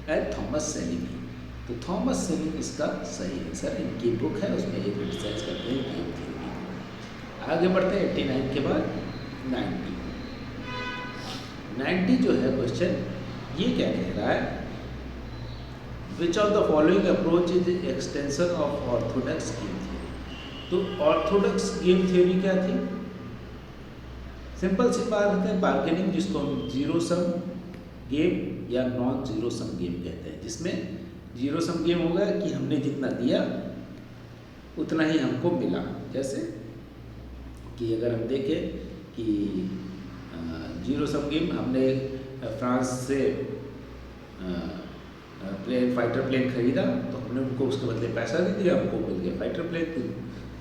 एंड थॉमस सेलिंग। तो थॉमस सेलिंग इसका सही आंसर, इनकी बुक है, उसमें ये क्रिटिसाइज करते हैं गेम थ्योरी को। आगे बढ़ते हैं 89 के बाद 90। 90 जो है क्वेश्चन, ये क्या कह रहा है, विच of the following approach is extension of Orthodox game theory. तो ऑर्थोडॉक्स गेम थ्योरी क्या थी? सिंपल सी बात है, बार्गेनिंग, जिसको हम जीरो सम गेम या नॉन जीरो सम गेम कहते हैं, जिसमें जीरो सम गेम होगा कि हमने जितना दिया उतना ही हमको मिला। जैसे कि अगर हम देखें कि जीरो सम गेम, हमने फ्रांस से फाइटर प्लेन खरीदा, तो हमने उनको उसके बदले पैसा दे दिया, हमको मिल गया फाइटर प्लेन,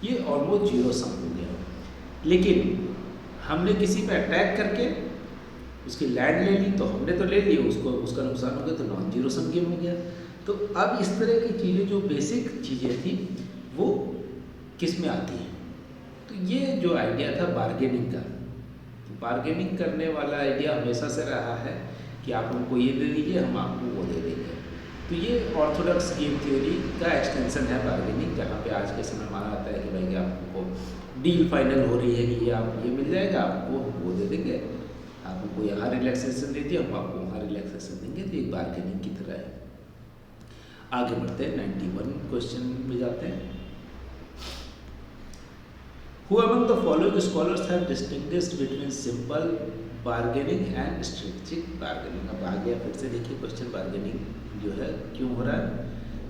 ये ऑलमोस्ट जीरो सम हो गया। लेकिन हमने किसी पे अटैक करके उसकी लैंड ले ली तो हमने तो ले ली, उसको उसका नुकसान हो गया तो नॉन जीरो सम गेम हो गया। तो अब इस तरह की चीज़ें जो बेसिक चीज़ें थी वो किस में आती हैं। तो ये जो आइडिया था बार्गेनिंग का, तो बार्गेनिंग करने वाला आइडिया हमेशा से रहा है कि आप हमको ये दे दीजिए, हम आपको वो दे देंगे। तो ये ऑर्थोडॉक्स गेम थ्योरी का एक्सटेंशन है बार्गेनिंग, जहाँ पे आज के समय माना जाता है कि भाई कि आपको डील फाइनल हो रही है कि ये आप ये मिल जाएगा, आपको वो दे देंगे, आप हमको यहाँ रिलैक्सेशन दे दिए, हम आपको वहाँ रिलैक्सेशन देंगे। तो एक बार्गेनिंग की तरह है। आगे बढ़ते हैं, 91 क्वेश्चन में जाते हैं। Who among the following scholars have distinguished between simple bargaining and strategic bargaining? अब आ गया फिर से, देखिए क्वेश्चन बार्गेनिंग जो है क्यों हो रहा है।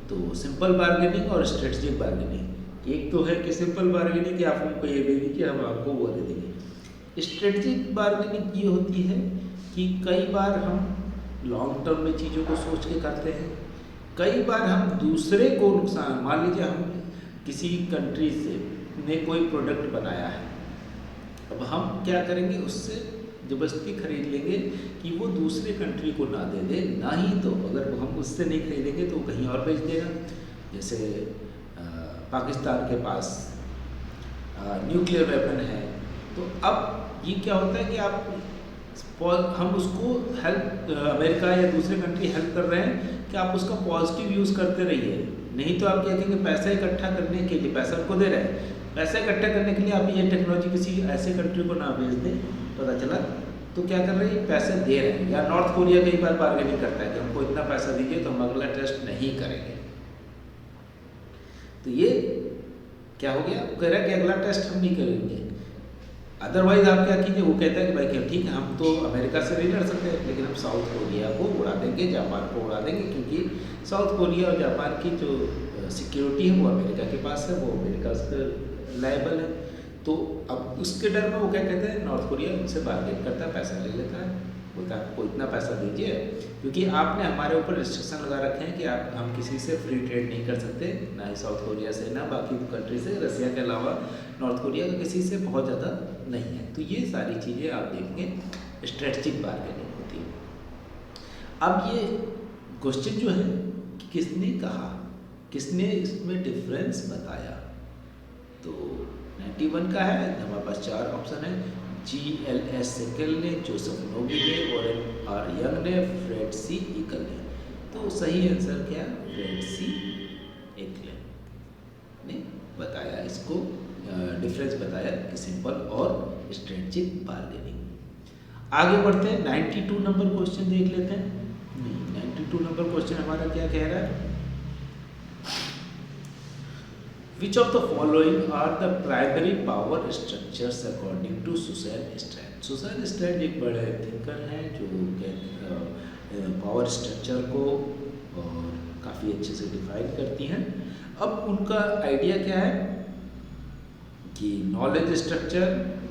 तो सिंपल बार्गेनिंग और स्ट्रेटजिक बार्गेनिंग, एक तो है कि सिंपल बार्गेनिंग कि आप हमको ये दे दीजिए, हम आपको वो दे देंगे। स्ट्रेटजिक बार्गेनिंग ये होती है कि कई बार हम लॉन्ग टर्म में चीज़ों को सोच के करते हैं, कई बार हम दूसरे को नुकसान, मान लीजिए हम किसी कंट्री से ने कोई प्रोडक्ट बनाया है, अब हम क्या करेंगे, उससे ज़बरदस्ती खरीद लेंगे कि वो दूसरे कंट्री को ना दे दे, ना ही तो अगर हम उससे नहीं खरीदेंगे तो कहीं और बेच देगा। जैसे पाकिस्तान के पास न्यूक्लियर वेपन है, तो अब ये क्या होता है कि हम उसको हेल्प, अमेरिका या दूसरे कंट्री हेल्प कर रहे हैं कि आप उसका पॉजिटिव यूज़ करते रहिए, नहीं तो आप क्या कहेंगे पैसा इकट्ठा करने के लिए, पैसा उनको दे रहे हैं, पैसा इकट्ठा करने के लिए आप ये टेक्नोलॉजी किसी ऐसे कंट्री को ना भेज दें, पता चला तो क्या कर रहे हैं, पैसे दे रहे हैं। या नॉर्थ कोरिया कई बार बार्गेनिंग करता है कि हमको इतना पैसा दीजिए तो हम अगला टेस्ट नहीं करेंगे। तो ये क्या हो गया, कह रहा है कि अगला टेस्ट हम नहीं करेंगे। अदरवाइज आप क्या कीजिए, वो कहता है कि भाई ठीक है, हम तो अमेरिका से नहीं लड़ सकते, लेकिन हम साउथ कोरिया को उड़ा देंगे, जापान को उड़ा देंगे, क्योंकि साउथ कोरिया और जापान की जो सिक्योरिटी है वो अमेरिका के पास है, वो अमेरिका से लायबल है। तो अब उसके डर में वो क्या कहते हैं, नॉर्थ कोरिया उनसे बार्गेन करता है, पैसा ले लेता है, बोलता है आपको इतना पैसा दीजिए, क्योंकि आपने हमारे ऊपर रिस्ट्रिक्शन लगा रखे हैं कि हम किसी से फ्री ट्रेड नहीं कर सकते, ना ही साउथ कोरिया से, ना बाकी कंट्री से, रसिया के अलावा नॉर्थ कोरिया का किसी से बहुत ज़्यादा नहीं है। तो ये सारी चीज़ें आप देखेंगे स्ट्रेटजिक बार्गेनिंग होती है। अब ये क्वेश्चन जो है कि किसने कहा, किसने इसमें डिफरेंस बताया, तो 91 का है, हमारे पास 4 ऑप्शन है, GLS सेकेल ने, जोसेफ नोबी ने, वॉरेन आर यंग ने, फ्रेड सी इकल ने। तो सही आंसर क्या, फ्रेड सी इकल ने बताया इसको, डिफरेंस बताया कि सिंपल और स्ट्रेटजिक बार्गेनिंग। आगे बढ़ते हैं, 92 नंबर क्वेश्चन देख लेते हैं। 92 नंबर क्वेश्चन हमारा क्या कह रहा है, Which of the following are the primary power structures according to Susan Strand? Susan Strand एक बड़े थिंकर हैं जो पावर स्ट्रक्चर को और काफ़ी अच्छे से डिफाइन करती हैं। अब उनका आइडिया क्या है कि नॉलेज स्ट्रक्चर,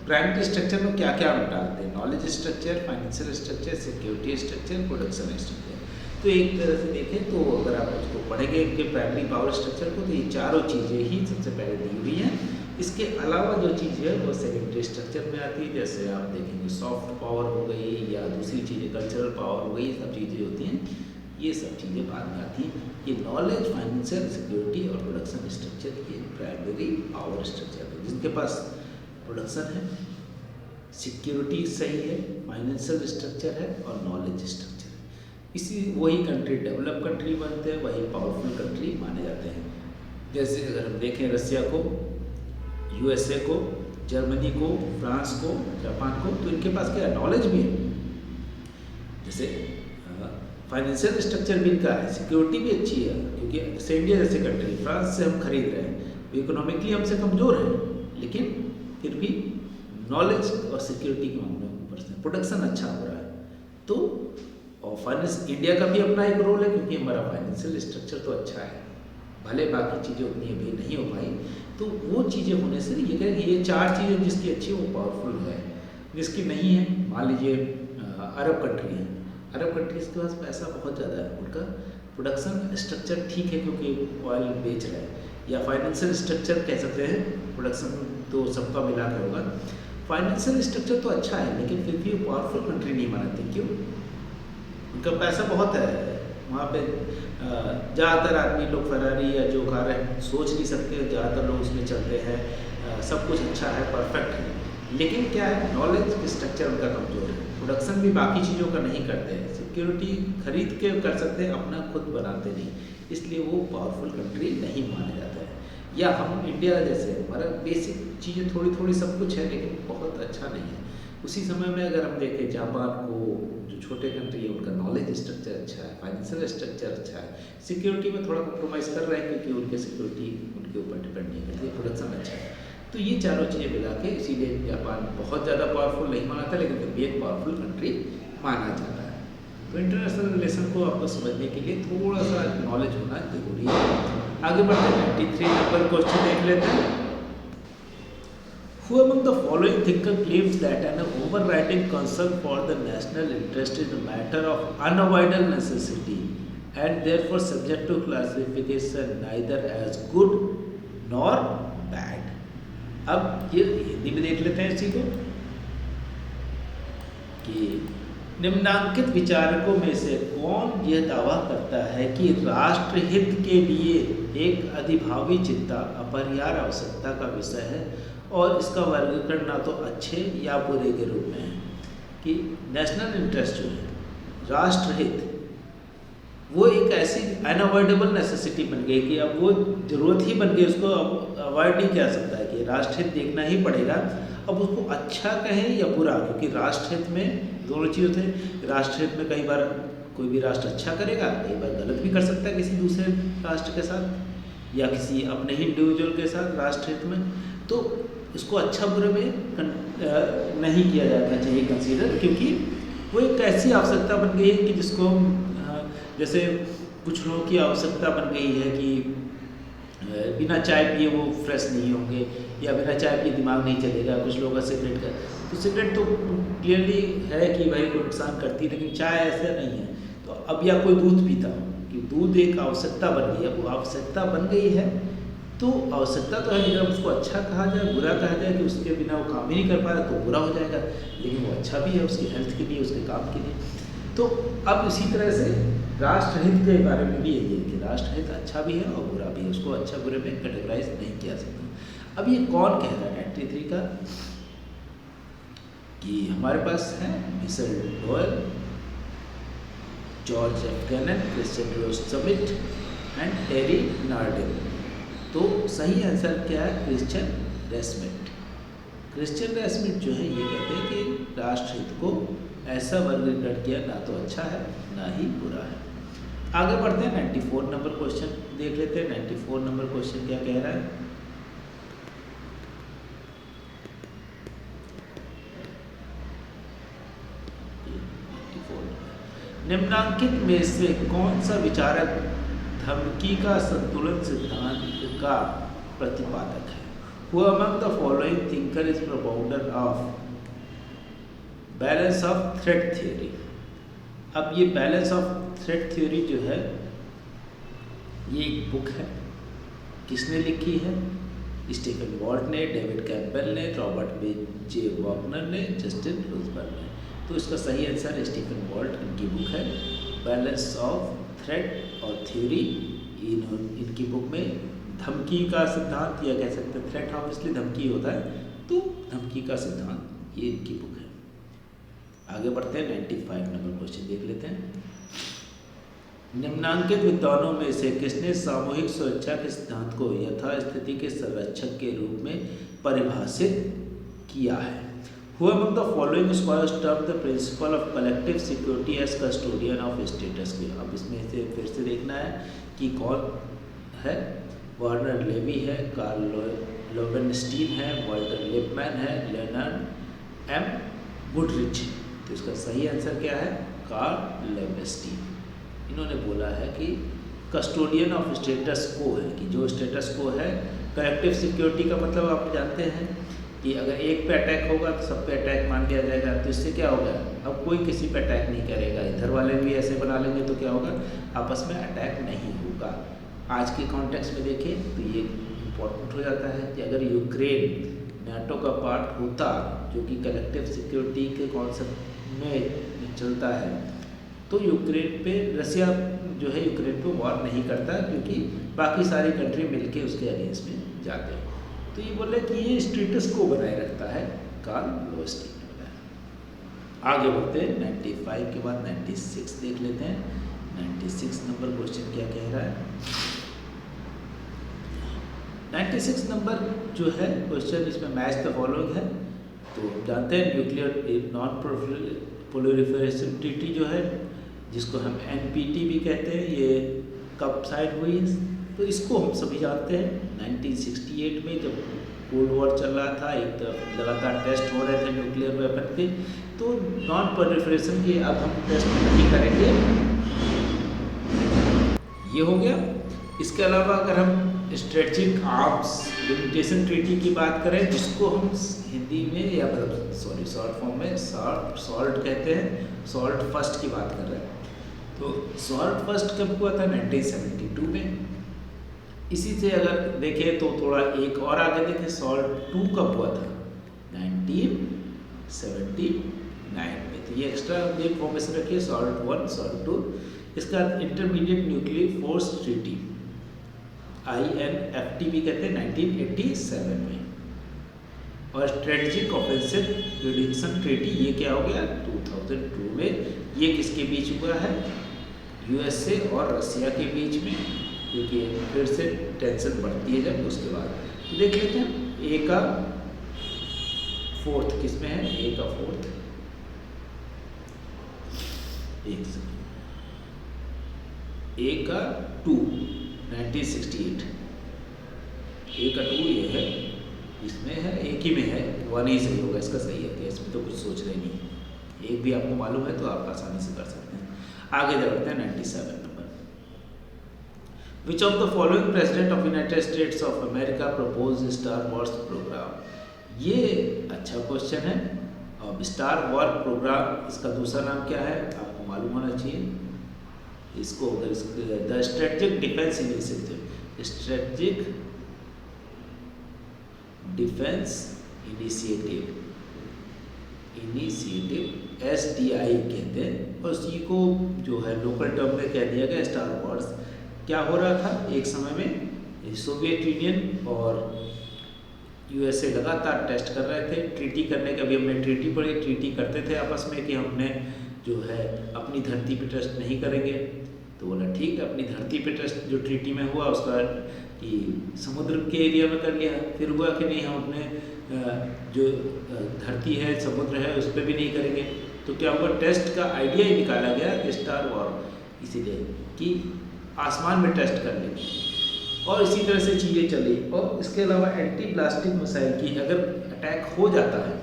प्राइमरी स्ट्रक्चर में क्या क्या हम डालते हैं, knowledge structure, financial structure, security structure, production structure. तो एक तरह से देखें तो अगर आप उसको पढ़ेंगे इनके प्राइमरी पावर स्ट्रक्चर को, तो ये चारों चीज़ें ही सबसे पहले दी हुई हैं। इसके अलावा जो चीज़ है वो सेकेंडरी स्ट्रक्चर में आती है, जैसे आप देखेंगे सॉफ्ट पावर हो गई या दूसरी चीज़ें कल्चरल पावर हो गई, सब चीज़ें होती हैं, ये सब चीज़ें बाद में आती हैं। ये नॉलेज, फाइनेंशियल, सिक्योरिटी और प्रोडक्शन स्ट्रक्चर ये प्राइमरी पावर स्ट्रक्चर है, जिनके पास प्रोडक्शन है, सिक्योरिटी सही है, फाइनेंशियल स्ट्रक्चर है और नॉलेज स्ट्रक्चर। इसी वही कंट्री डेवलप कंट्री बनते हैं, वही पावरफुल कंट्री माने जाते हैं। जैसे अगर हम देखें रसिया को, USA को, जर्मनी को, फ्रांस को, जापान को, तो इनके पास क्या नॉलेज भी है, जैसे फाइनेंशियल स्ट्रक्चर भी इनका है, सिक्योरिटी भी अच्छी है, क्योंकि जैसे इंडिया जैसे कंट्री, फ्रांस से हम खरीद रहे हैं, इकोनॉमिकली हमसे कमज़ोर है, लेकिन फिर भी नॉलेज और सिक्योरिटी के मामले में ऊपर से प्रोडक्शन अच्छा हो रहा है। तो और फाइनेंस इंडिया का भी अपना एक रोल है, क्योंकि हमारा फाइनेंशियल स्ट्रक्चर तो अच्छा है, भले बाकी चीज़ें उतनी अभी नहीं हो पाई, तो वो चीज़ें होने से ये कहें कि ये 4 चीज़ें जिसकी अच्छी है वो पावरफुल है, जिसकी नहीं है, मान लीजिए अरब कंट्री है, अरब कंट्रीज़ के पास पैसा बहुत ज़्यादा है, उनका प्रोडक्शन स्ट्रक्चर ठीक है क्योंकि ऑयल बेच रहा है, या फाइनेंशियल स्ट्रक्चर कह सकते हैं, प्रोडक्शन तो सबका मिला के होगा, फाइनेंशियल स्ट्रक्चर तो अच्छा है, लेकिन फिर भी पावरफुल कंट्री नहीं मानते। क्यों? उनका पैसा बहुत है वहाँ पे। ज़्यादातर आदमी लोग फरारी या जो कार है सोच नहीं सकते, ज़्यादातर लोग उसमें चलते हैं। सब कुछ अच्छा है, परफेक्ट है, लेकिन क्या है, नॉलेज स्ट्रक्चर उनका कमज़ोर है। प्रोडक्शन भी बाकी चीज़ों का नहीं करते हैं, सिक्योरिटी खरीद के कर सकते हैं, अपना खुद बनाते नहीं, इसलिए वो पावरफुल कंट्री नहीं माना जाता है। या हम इंडिया जैसे, हमारा बेसिक चीज़ें थोड़ी थोड़ी सब कुछ है, लेकिन बहुत अच्छा नहीं है। उसी समय में अगर हम देखें जापान को, जो छोटे कंट्री है, उनका नॉलेज स्ट्रक्चर अच्छा है, फाइनेंशियल स्ट्रक्चर अच्छा है, सिक्योरिटी में थोड़ा कॉम्प्रोमाइज़ कर रहे हैं क्योंकि उनके सिक्योरिटी उनके ऊपर डिपेंड नहीं करती, प्रोडक्शन अच्छा है। तो ये चारों चीज़ें मिला के इसीलिए जापान बहुत ज़्यादा पावरफुल नहीं माना था, लेकिन फिर भी एक पावरफुल कंट्री माना जाता है। तो इंटरनेशनल रिलेशन को आपको समझने के लिए थोड़ा सा नॉलेज होना जरूरी है। आगे बढ़ते हैं, 93 नंबर क्वेश्चन देख लेते हैं। Who among the following thinker claims that an overriding concern for the national interest is a matter of unavoidable necessity and therefore subject to classification neither as good nor bad? अब ये हिंदी में देख लेते हैं इसी को कि निम्नांकित विचारकों में से कौन यह दावा करता है कि राष्ट्रहित के लिए एक अधिभावी चिंता अपरिहार्य आवश्यकता का विषय है और इसका वर्गीकरण ना तो अच्छे या बुरे के रूप में है। कि नेशनल इंटरेस्ट जो है, राष्ट्रहित, वो एक ऐसी अनअवॉइडेबल नेसेसिटी बन गई कि अब वो जरूरत ही बन गई, उसको अब अवॉइड नहीं किया सकता है कि राष्ट्रहित देखना ही पड़ेगा। अब उसको अच्छा कहें या बुरा, क्योंकि राष्ट्रहित में दोनों चीज़ होते हैं। राष्ट्रहित में कई बार कोई भी राष्ट्र अच्छा करेगा, कई बार गलत भी कर सकता है किसी दूसरे राष्ट्र के साथ या किसी अपने ही इंडिविजुअल के साथ राष्ट्रहित में। तो इसको अच्छा बुरे में नहीं किया जाना चाहिए कंसीडर, क्योंकि वो एक ऐसी आवश्यकता बन गई है कि जिसको जैसे कुछ लोगों की आवश्यकता बन गई है कि बिना चाय पिए वो फ्रेश नहीं होंगे या बिना चाय पिए दिमाग नहीं चलेगा। कुछ लोगों का सिगरेट का, तो सिगरेट तो क्लियरली है कि भाई को नुकसान करती है, लेकिन चाय ऐसा नहीं है। तो अब या कोई दूध पीता हो कि दूध एक आवश्यकता बन गई है, वो आवश्यकता बन गई है तो आवश्यकता तो है, लेकिन अब उसको अच्छा कहा जाए बुरा कहा जाए कि उसके बिना वो काम ही नहीं कर पा रहा तो बुरा हो जाएगा, लेकिन वो अच्छा भी है उसकी हेल्थ के लिए, उसके काम के लिए। तो अब इसी तरह से राष्ट्रहित के बारे में भी यही है कि राष्ट्रहित अच्छा भी है और बुरा भी है, उसको अच्छा बुरे में कैटेगराइज नहीं किया सकता। अब ये कौन कह रहा है 93 का? कि हमारे पास है Michelle Doyle, George F Cannon, Christian Rose Smit and Terry Nardin. तो सही आंसर क्या है? क्रिश्चियन रेस्मिट। क्रिश्चियन रेस्मिट जो है ये कहते हैं कि राष्ट्रहित को ऐसा वर्गीकरण किया ना तो अच्छा है ना ही बुरा है। आगे बढ़ते हैं, 94 नंबर क्वेश्चन देख लेते हैं। 94 नंबर क्वेश्चन क्या कह रहा है? निम्नांकित में से कौन सा विचारक धमकी का संतुलन सिद्धांत का प्रतिपादक है? Who among the following thinker is propounder of balance of threat theory? अब ये बैलेंस ऑफ थ्रेट थ्योरी जो है ये एक बुक है, किसने लिखी है? स्टीफन वॉल्ट ने, डेविड कैम्पबेल ने, रॉबर्ट जे वॉगनर ने, जस्टिन रोजबर्ग ने। तो इसका सही आंसर स्टीफन वॉल्ट, इनकी बुक है बैलेंस ऑफ थ्रेट और थ्योरी। इनकी बुक में धमकी का सिद्धांत या कह सकते हैं, थ्रेट ऑब्वियसली धमकी होता है, तो धमकी का सिद्धांत ये इनकी बुक है। आगे बढ़ते हैं, 95 नंबर क्वेश्चन देख लेते हैं। निम्नांकित विद्वानों में से किसने सामूहिक सुरक्षा के सिद्धांत को यथास्थिति के संरक्षक के रूप में परिभाषित किया है? Who among the following scholars termed the principle of collective security as custodian of status quo? अब इसमें से फिर से देखना है कि कौन है। वार्नर लेवी है, कार्ल लोवेनस्टीन है, वॉल्टर लिपमैन है, लेनर्ड एम गुडरिच। तो इसका सही आंसर क्या है? Karl Lowenstein. इन्होंने बोला है कि कस्टोडियन ऑफ स्टेटस को है, कि जो स्टेटस को है, कलेक्टिव सिक्योरिटी का मतलब आप जानते हैं कि अगर एक पे अटैक होगा तो सब पे अटैक मान लिया जाएगा। तो इससे क्या होगा? अब कोई किसी पे अटैक नहीं करेगा, इधर वाले भी ऐसे बना लेंगे तो क्या होगा? आपस में अटैक नहीं होगा। आज के कॉन्टेक्स्ट में देखें तो ये इम्पोर्टेंट हो जाता है कि अगर यूक्रेन नाटो का पार्ट होता, जो कि कलेक्टिव सिक्योरिटी के कॉन्सेप्ट में चलता है, तो यूक्रेन पे रसिया जो है यूक्रेन पे वॉर नहीं करता, क्योंकि बाकी सारी कंट्री मिलके उसके अगेंस्ट में जाते हैं। तो ये बोले कि ये स्टेटस को बनाए रखता है, कार्ल लोएस्टिन ने बनाया। आगे बढ़ते हैं 95 के बाद 96 देख लेते हैं। 96 नंबर क्वेश्चन क्या कह रहा है। 96 नंबर जो है क्वेश्चन, इसमें मैच द फॉलोइंग है। तो जानते हैं न्यूक्लियर नॉन प्रोलिफरेशन ट्रीटी जो है, जिसको हम NPT भी कहते हैं, ये कब साइन हुई? तो इसको हम सभी जानते हैं 1968 में, जब कोल्ड वॉर चल रहा था, एक तरफ लगातार टेस्ट हो रहे थे न्यूक्लियर वेपन के, तो नॉन प्रोलिफरेशन के अब हम टेस्ट नहीं करेंगे, ये हो गया। इसके अलावा अगर हम स्ट्रेटेजिक आर्म्स लिमिटेशन ट्रीटी की बात करें, जिसको हम हिंदी में या मतलब सॉरी शॉर्ट फॉर्म में सॉल्ट कहते हैं, सॉल्ट फर्स्ट की बात कर रहे हैं। तो सॉल्ट फर्स्ट कब हुआ था? 1972 में। इसी से अगर देखें तो थोड़ा एक और आगे देखें, सॉल्ट 2 कब हुआ था? 1979 में। तो ये एक्स्ट्रा इन्फॉर्मेशन रखिए, सॉल्ट 1, सॉल्ट 2। इसका intermediate nuclear force treaty INFT भी कहते हैं 1987 में। और स्ट्रेटेजिक ऑफेंसिव प्रिडिक्शन ट्रीटी, ये क्या हो गया? 2002 में। ये किसके बीच हुआ है? USA और रसिया के बीच में, क्योंकि फिर से टेंशन बढ़ती है जब, उसके बाद देख लेते हैं। ए का फोर्थ किस में है? ए का फोर्थ, एक सेकंड, ए का 2 1968, ए का 2 ये है, इसमें है, एक ही में है, 1 ही सही होगा, इसका सही है, इसमें तो कुछ सोच रहे नहीं। एक भी आपको मालूम है तो आप आसानी से कर सकते हैं। आगे बढ़ते हैं 97 number. Which of the following president of United States of America proposed Star Wars program? ये अच्छा क्वेश्चन है। अब स्टार वॉर प्रोग्राम, इसका दूसरा नाम क्या है आपको मालूम होना चाहिए। इसको the strategic defence initiative, strategic defence initiative SDI कहते हैं, और उसी को जो है लोकल टर्म में कह दिया गया स्टार वॉर्स। क्या हो रहा था एक समय में, सोवियत यूनियन और USA लगातार टेस्ट कर रहे थे ट्रीटी करने का। अभी हमने ट्रीटी पढ़ी, ट्रीटी करते थे आपस में कि हमने जो है अपनी धरती पे टेस्ट नहीं करेंगे। तो बोला ठीक है, अपनी धरती पे टेस्ट जो ट्रीटी में हुआ उसका कि समुद्र के एरिया में कर लिया। फिर हुआ कि नहीं, हम अपने जो धरती है, समुद्र है, उस पर भी नहीं करेंगे। तो क्या हुआ, टेस्ट का आइडिया ही निकाला गया कि स्टार वॉर, इसीलिए कि आसमान में टेस्ट कर लेंगे, और इसी तरह से चीज़ें चली। और इसके अलावा एंटी ब्लास्टिक मिसाइल की अगर अटैक हो जाता है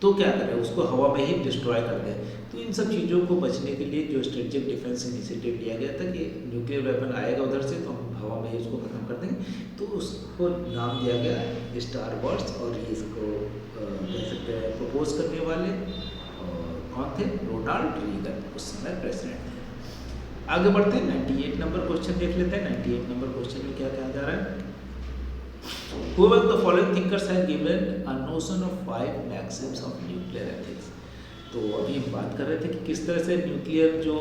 तो क्या करें, उसको हवा में ही डिस्ट्रॉय कर दें। तो इन सब चीज़ों को बचने के लिए जो स्ट्रेटेजिक डिफेंस इनिशिएटिव लिया गया था कि न्यूक्लियर वेपन आएगा उधर से तो हम हवा में ही उसको खत्म कर देंगे, तो उसको नाम दिया गया स्टार वॉर्स। और ये इसको कह सकते हैं प्रपोज करने वाले और कौन थे? रोनाल्ड रीगन, उस समय प्रेसिडेंट थे। आगे बढ़ते हैं 98 नंबर क्वेश्चन देख लेते हैं। 98 नंबर क्वेश्चन में क्या कहा जा रहा है? Whoever the following thinkers have given a notion of 5 maxims of nuclear ethics। तो अभी हम बात कर रहे थे कि किस तरह से न्यूक्लियर जो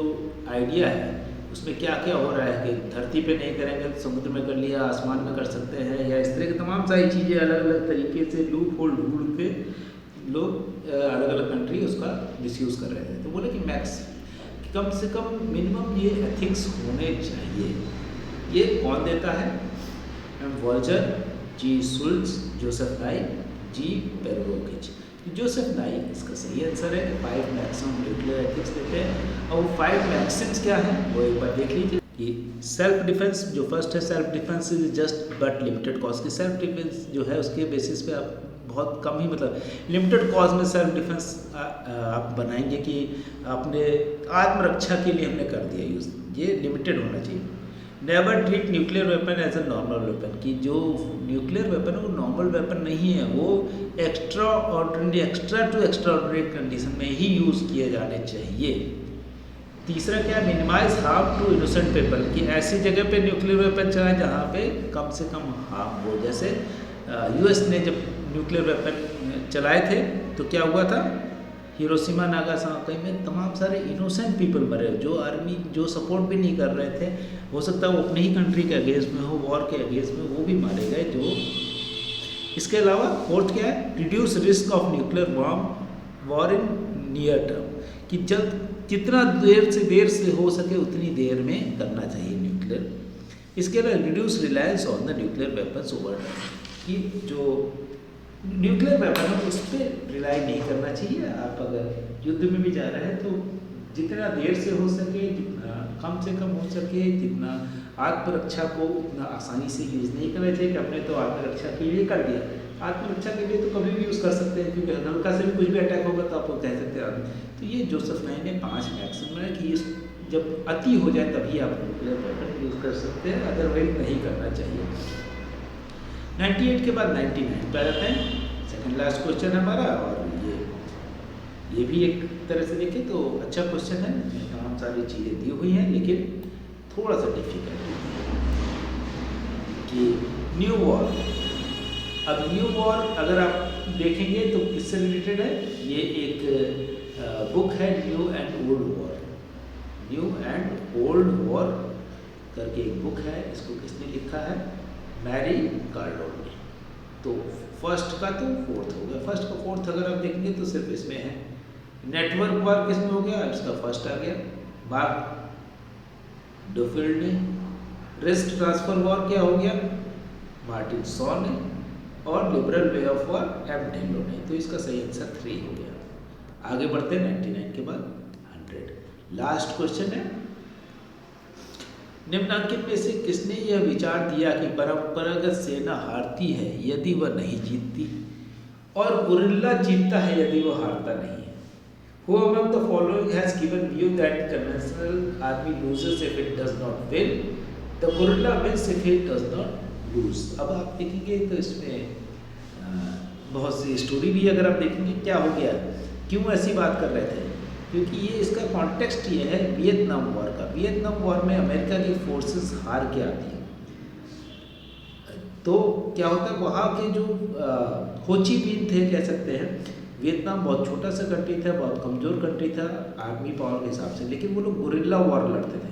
आइडिया है उसमें क्या क्या हो रहा है कि धरती पे नहीं करेंगे तो समुद्र में कर लिया, आसमान में कर सकते हैं, या इस तरह की तमाम सारी चीज़ें अलग अलग तरीके से लूप होल ढूंढ के लोग अलग अलग कंट्री उसका मिसयूज़ कर रहे थे। तो बोले कि मैक्स कम से कम मिनिमम ये एथिक्स होने चाहिए। ये कौन देता है? वॉल्जर, जी सुल्ज, जोसेफ नाई, जी पेरोविच। जोसेफ नाई इसका सही आंसर है। 5 मैक्सिमम न्यूक्लियर एथिक्स देते हैं, और वो 5 मैक्सिम्स क्या है वो एक बार देख लीजिए। कि सेल्फ डिफेंस जो फर्स्ट है, self defence is just but limited cause की सेल्फ डिफेंस जो है उसके बेसिस पे आप बहुत कम ही मतलब लिमिटेड कॉज में सेल्फ डिफेंस आप बनाएंगे कि आपने आत्मरक्षा के लिए हमने कर दिया यूज़, ये लिमिटेड होना चाहिए। Never treat nuclear weapon as a normal weapon, कि जो न्यूक्लियर वेपन है वो नॉर्मल वेपन नहीं है, वो extra to extraordinary condition में ही यूज़ किए जाने चाहिए। तीसरा क्या, minimise harm to innocent people, कि ऐसी जगह पे न्यूक्लियर वेपन चलाएं जहाँ पे कम से कम हार्म हो, जैसे यूएस ने जब न्यूक्लियर वेपन चलाए थे तो क्या हुआ था, हिरोशिमा नागासाकी में तमाम सारे इनोसेंट पीपल मरे, जो आर्मी जो सपोर्ट भी नहीं कर रहे थे, हो सकता है वो अपने ही कंट्री के अगेंस्ट में हो, वॉर के अगेंस्ट में, वो भी मारे गए। जो इसके अलावा फोर्थ क्या है, reduce risk of nuclear war in near term, कि जल्द जितना देर से हो सके उतनी देर में करना चाहिए न्यूक्लियर। इसके अलावा reduce reliance on the nuclear weapons over time, कि जो न्यूक्लियर वेपन है उस पर रिलाई नहीं करना चाहिए। आप अगर युद्ध में भी जा रहे हैं तो जितना देर से हो सके, जितना कम से कम हो सके, जितना आत्मरक्षा को उतना आसानी से यूज़ नहीं करना चाहिए कि हमने तो आत्मरक्षा के लिए कर दिया। आत्मरक्षा के लिए तो कभी भी यूज़ कर सकते हैं, क्योंकि हल्का से भी कुछ भी अटैक होगा तो आपको कह सकते हैं। तो ये जोसेफ नाइन ने 5 मैक्सिमम है कि जब अति हो जाए तभी आप न्यूक्लियर वेपन यूज़ कर सकते हैं, अदरवाइज नहीं करना चाहिए। 98 के बाद 99 पे आ जाते हैं, सेकंड लास्ट क्वेश्चन है हमारा, और ये भी एक तरह से देखें तो अच्छा क्वेश्चन है, तमाम सारी चीज़ें दी हुई हैं लेकिन थोड़ा सा डिफिकल्ट है कि न्यू वॉर। अब न्यू वॉर अगर आप देखेंगे तो किससे रिलेटेड है, ये एक बुक है new and old war, new and old war करके एक बुक है। इसको किसने लिखा है, मैरी कार्डोन ने। तो फर्स्ट का तो फोर्थ हो गया, फर्स्ट का फोर्थ अगर आप देखेंगे तो सिर्फ इसमें है। नेटवर्क वॉर किसमें हो गया, इसका फर्स्ट आ गया, बाग डोफिल्ड ने। रिस्क ट्रांसफर वॉर क्या हो गया, मार्टिन सॉ ने। और liberal way of war M Tello ने। तो इसका सही आंसर 3 हो गया। आगे बढ़ते हैं 99 के बाद 100। लास्ट क्वेश्चन है, निम्नलिखित में से किसने यह विचार दिया कि परंपरागत सेना हारती है यदि वह नहीं जीतती, और गुरिल्ला जीतता है यदि वह हारता नहीं है। Who among the following has given view that conventional army loses if it does not win, the guerrilla wins if it does not lose। अब आप देखेंगे तो इसमें बहुत सी स्टोरी भी अगर आप देखेंगे क्या हो गया, क्यों ऐसी बात कर रहे थे, क्योंकि ये इसका कॉन्टेक्स्ट ये है वियतनाम वॉर का। वियतनाम वॉर में अमेरिका की फोर्सेस हार के आती हैं, तो क्या होता है वहाँ के जो होची मिन थे कह सकते हैं, वियतनाम बहुत छोटा सा कंट्री था, बहुत कमज़ोर कंट्री था आर्मी पावर के हिसाब से, लेकिन वो लोग गुरिल्ला वॉर लड़ते थे।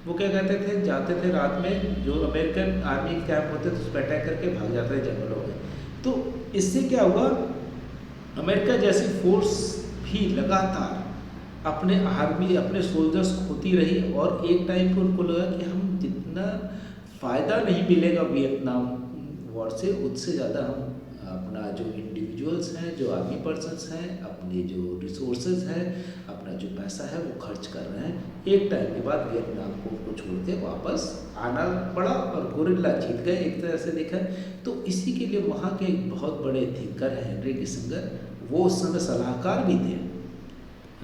वो क्या कहते थे, जाते थे रात में, जो अमेरिकन आर्मी कैंप होते थे उस पर अटैक करके भाग जाते थे जंगलों में। तो इससे क्या हुआ, अमेरिका जैसी फोर्स भी लगातार अपने आर्मी अपने सोल्जर्स खोती रही, और एक टाइम पर उनको लगा कि हम जितना फ़ायदा नहीं मिलेगा वियतनाम वॉर से, उससे ज़्यादा हम अपना जो इंडिविजुअल्स हैं, जो आर्मी पर्सन्स हैं, अपने जो रिसोर्सेज हैं, अपना जो पैसा है वो खर्च कर रहे हैं। एक टाइम के बाद वियतनाम को छोड़ के वापस आना पड़ा और गुरिल्ला जीत गए एक तरह से देखा। तो इसी के लिए वहाँ के एक बहुत बड़े थिंकर हैं हेनरी किसिंगर, वो उस समय सलाहकार भी थे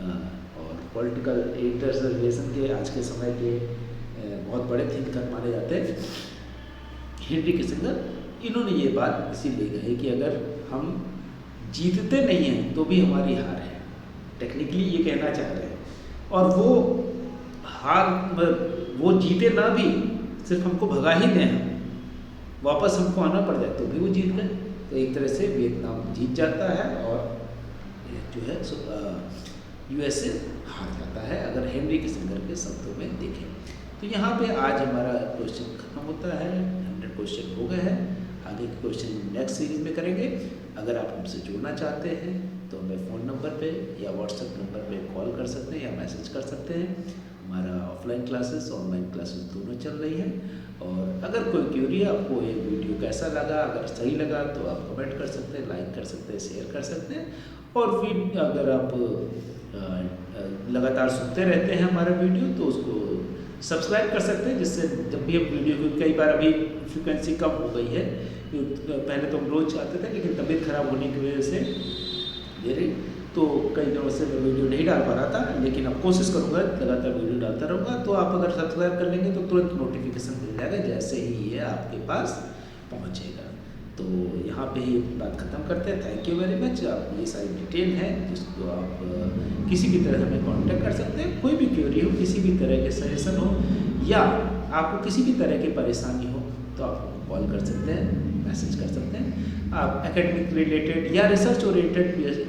और पॉलिटिकल इंटरवेंशन के आज के समय के बहुत बड़े थिंकर माने जाते हैं हेनरी किसिंगर। इन्होंने ये बात इसीलिए कही कि अगर हम जीतते नहीं हैं तो भी हमारी हार है, टेक्निकली ये कहना चाह रहे हैं। और वो हार वो जीते ना भी, सिर्फ हमको भगा ही दें, वापस हमको आना पड़ जाए तो भी वो जीत गए। तो एक तरह से वियतनाम जीत जाता है और जो है यूएसए हार जाता है, अगर हेनरी किसिंगर के शब्दों में देखें। तो यहाँ पे आज हमारा क्वेश्चन खत्म होता है, 100 क्वेश्चन हो गए हैं। आगे के क्वेश्चन नेक्स्ट सीरीज में करेंगे। अगर आप हमसे जुड़ना चाहते हैं तो हमें फ़ोन नंबर पे या व्हाट्सएप नंबर पे कॉल कर सकते हैं या मैसेज कर सकते हैं। हमारा ऑफलाइन क्लासेस ऑनलाइन क्लासेस दोनों चल रही हैं। और अगर कोई क्यूरी है, आपको ये वीडियो कैसा लगा, अगर सही लगा तो आप कमेंट कर सकते हैं, लाइक कर सकते हैं, शेयर कर सकते हैं। और फिर अगर आप लगातार सुनते रहते हैं हमारा वीडियो तो उसको सब्सक्राइब कर सकते हैं, जिससे जब भी हम वीडियो को, कई बार अभी फ्रिक्वेंसी कम हो गई है, पहले तो हम रोज़ चाहते थे लेकिन तबीयत खराब होने की वजह से मेरे तो कई दिनों से मैं वीडियो नहीं डाल पा रहा था, लेकिन अब कोशिश करूँगा लगातार वीडियो डालता रहूँगा। तो आप अगर सब्सक्राइब कर लेंगे तो तुरंत नोटिफिकेशन मिल जाएगा जैसे ही ये आपके पास पहुँचेगा। तो यहाँ पे ही बात ख़त्म करते हैं। Thank you very much. आप ये सारी डिटेल है जिसको आप किसी भी तरह हमें कांटेक्ट कर सकते हैं। कोई भी क्वेरी हो, किसी भी तरह के सजेशन हो, या आपको किसी भी तरह की परेशानी हो तो आप कॉल कर सकते हैं। मैसेज कर सकते हैं। आप एकेडमिक रिलेटेड या रिसर्च ओरिएंटेड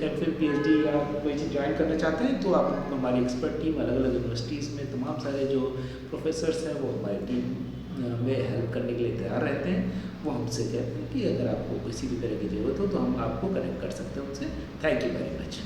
MPhil PhD या कोई चीज़ ज्वाइन करना चाहते हैं तो आप हमारी एक्सपर्ट टीम अलग अलग यूनिवर्सिटीज़ में तमाम सारे जो प्रोफेसर्स हैं वो हमारी टीम में हेल्प करने के लिए तैयार रहते हैं। वो हमसे कहते हैं कि अगर आपको किसी भी तरह की ज़रूरत हो तो हम आपको कनेक्ट कर सकते हैं उनसे। Thank you very much.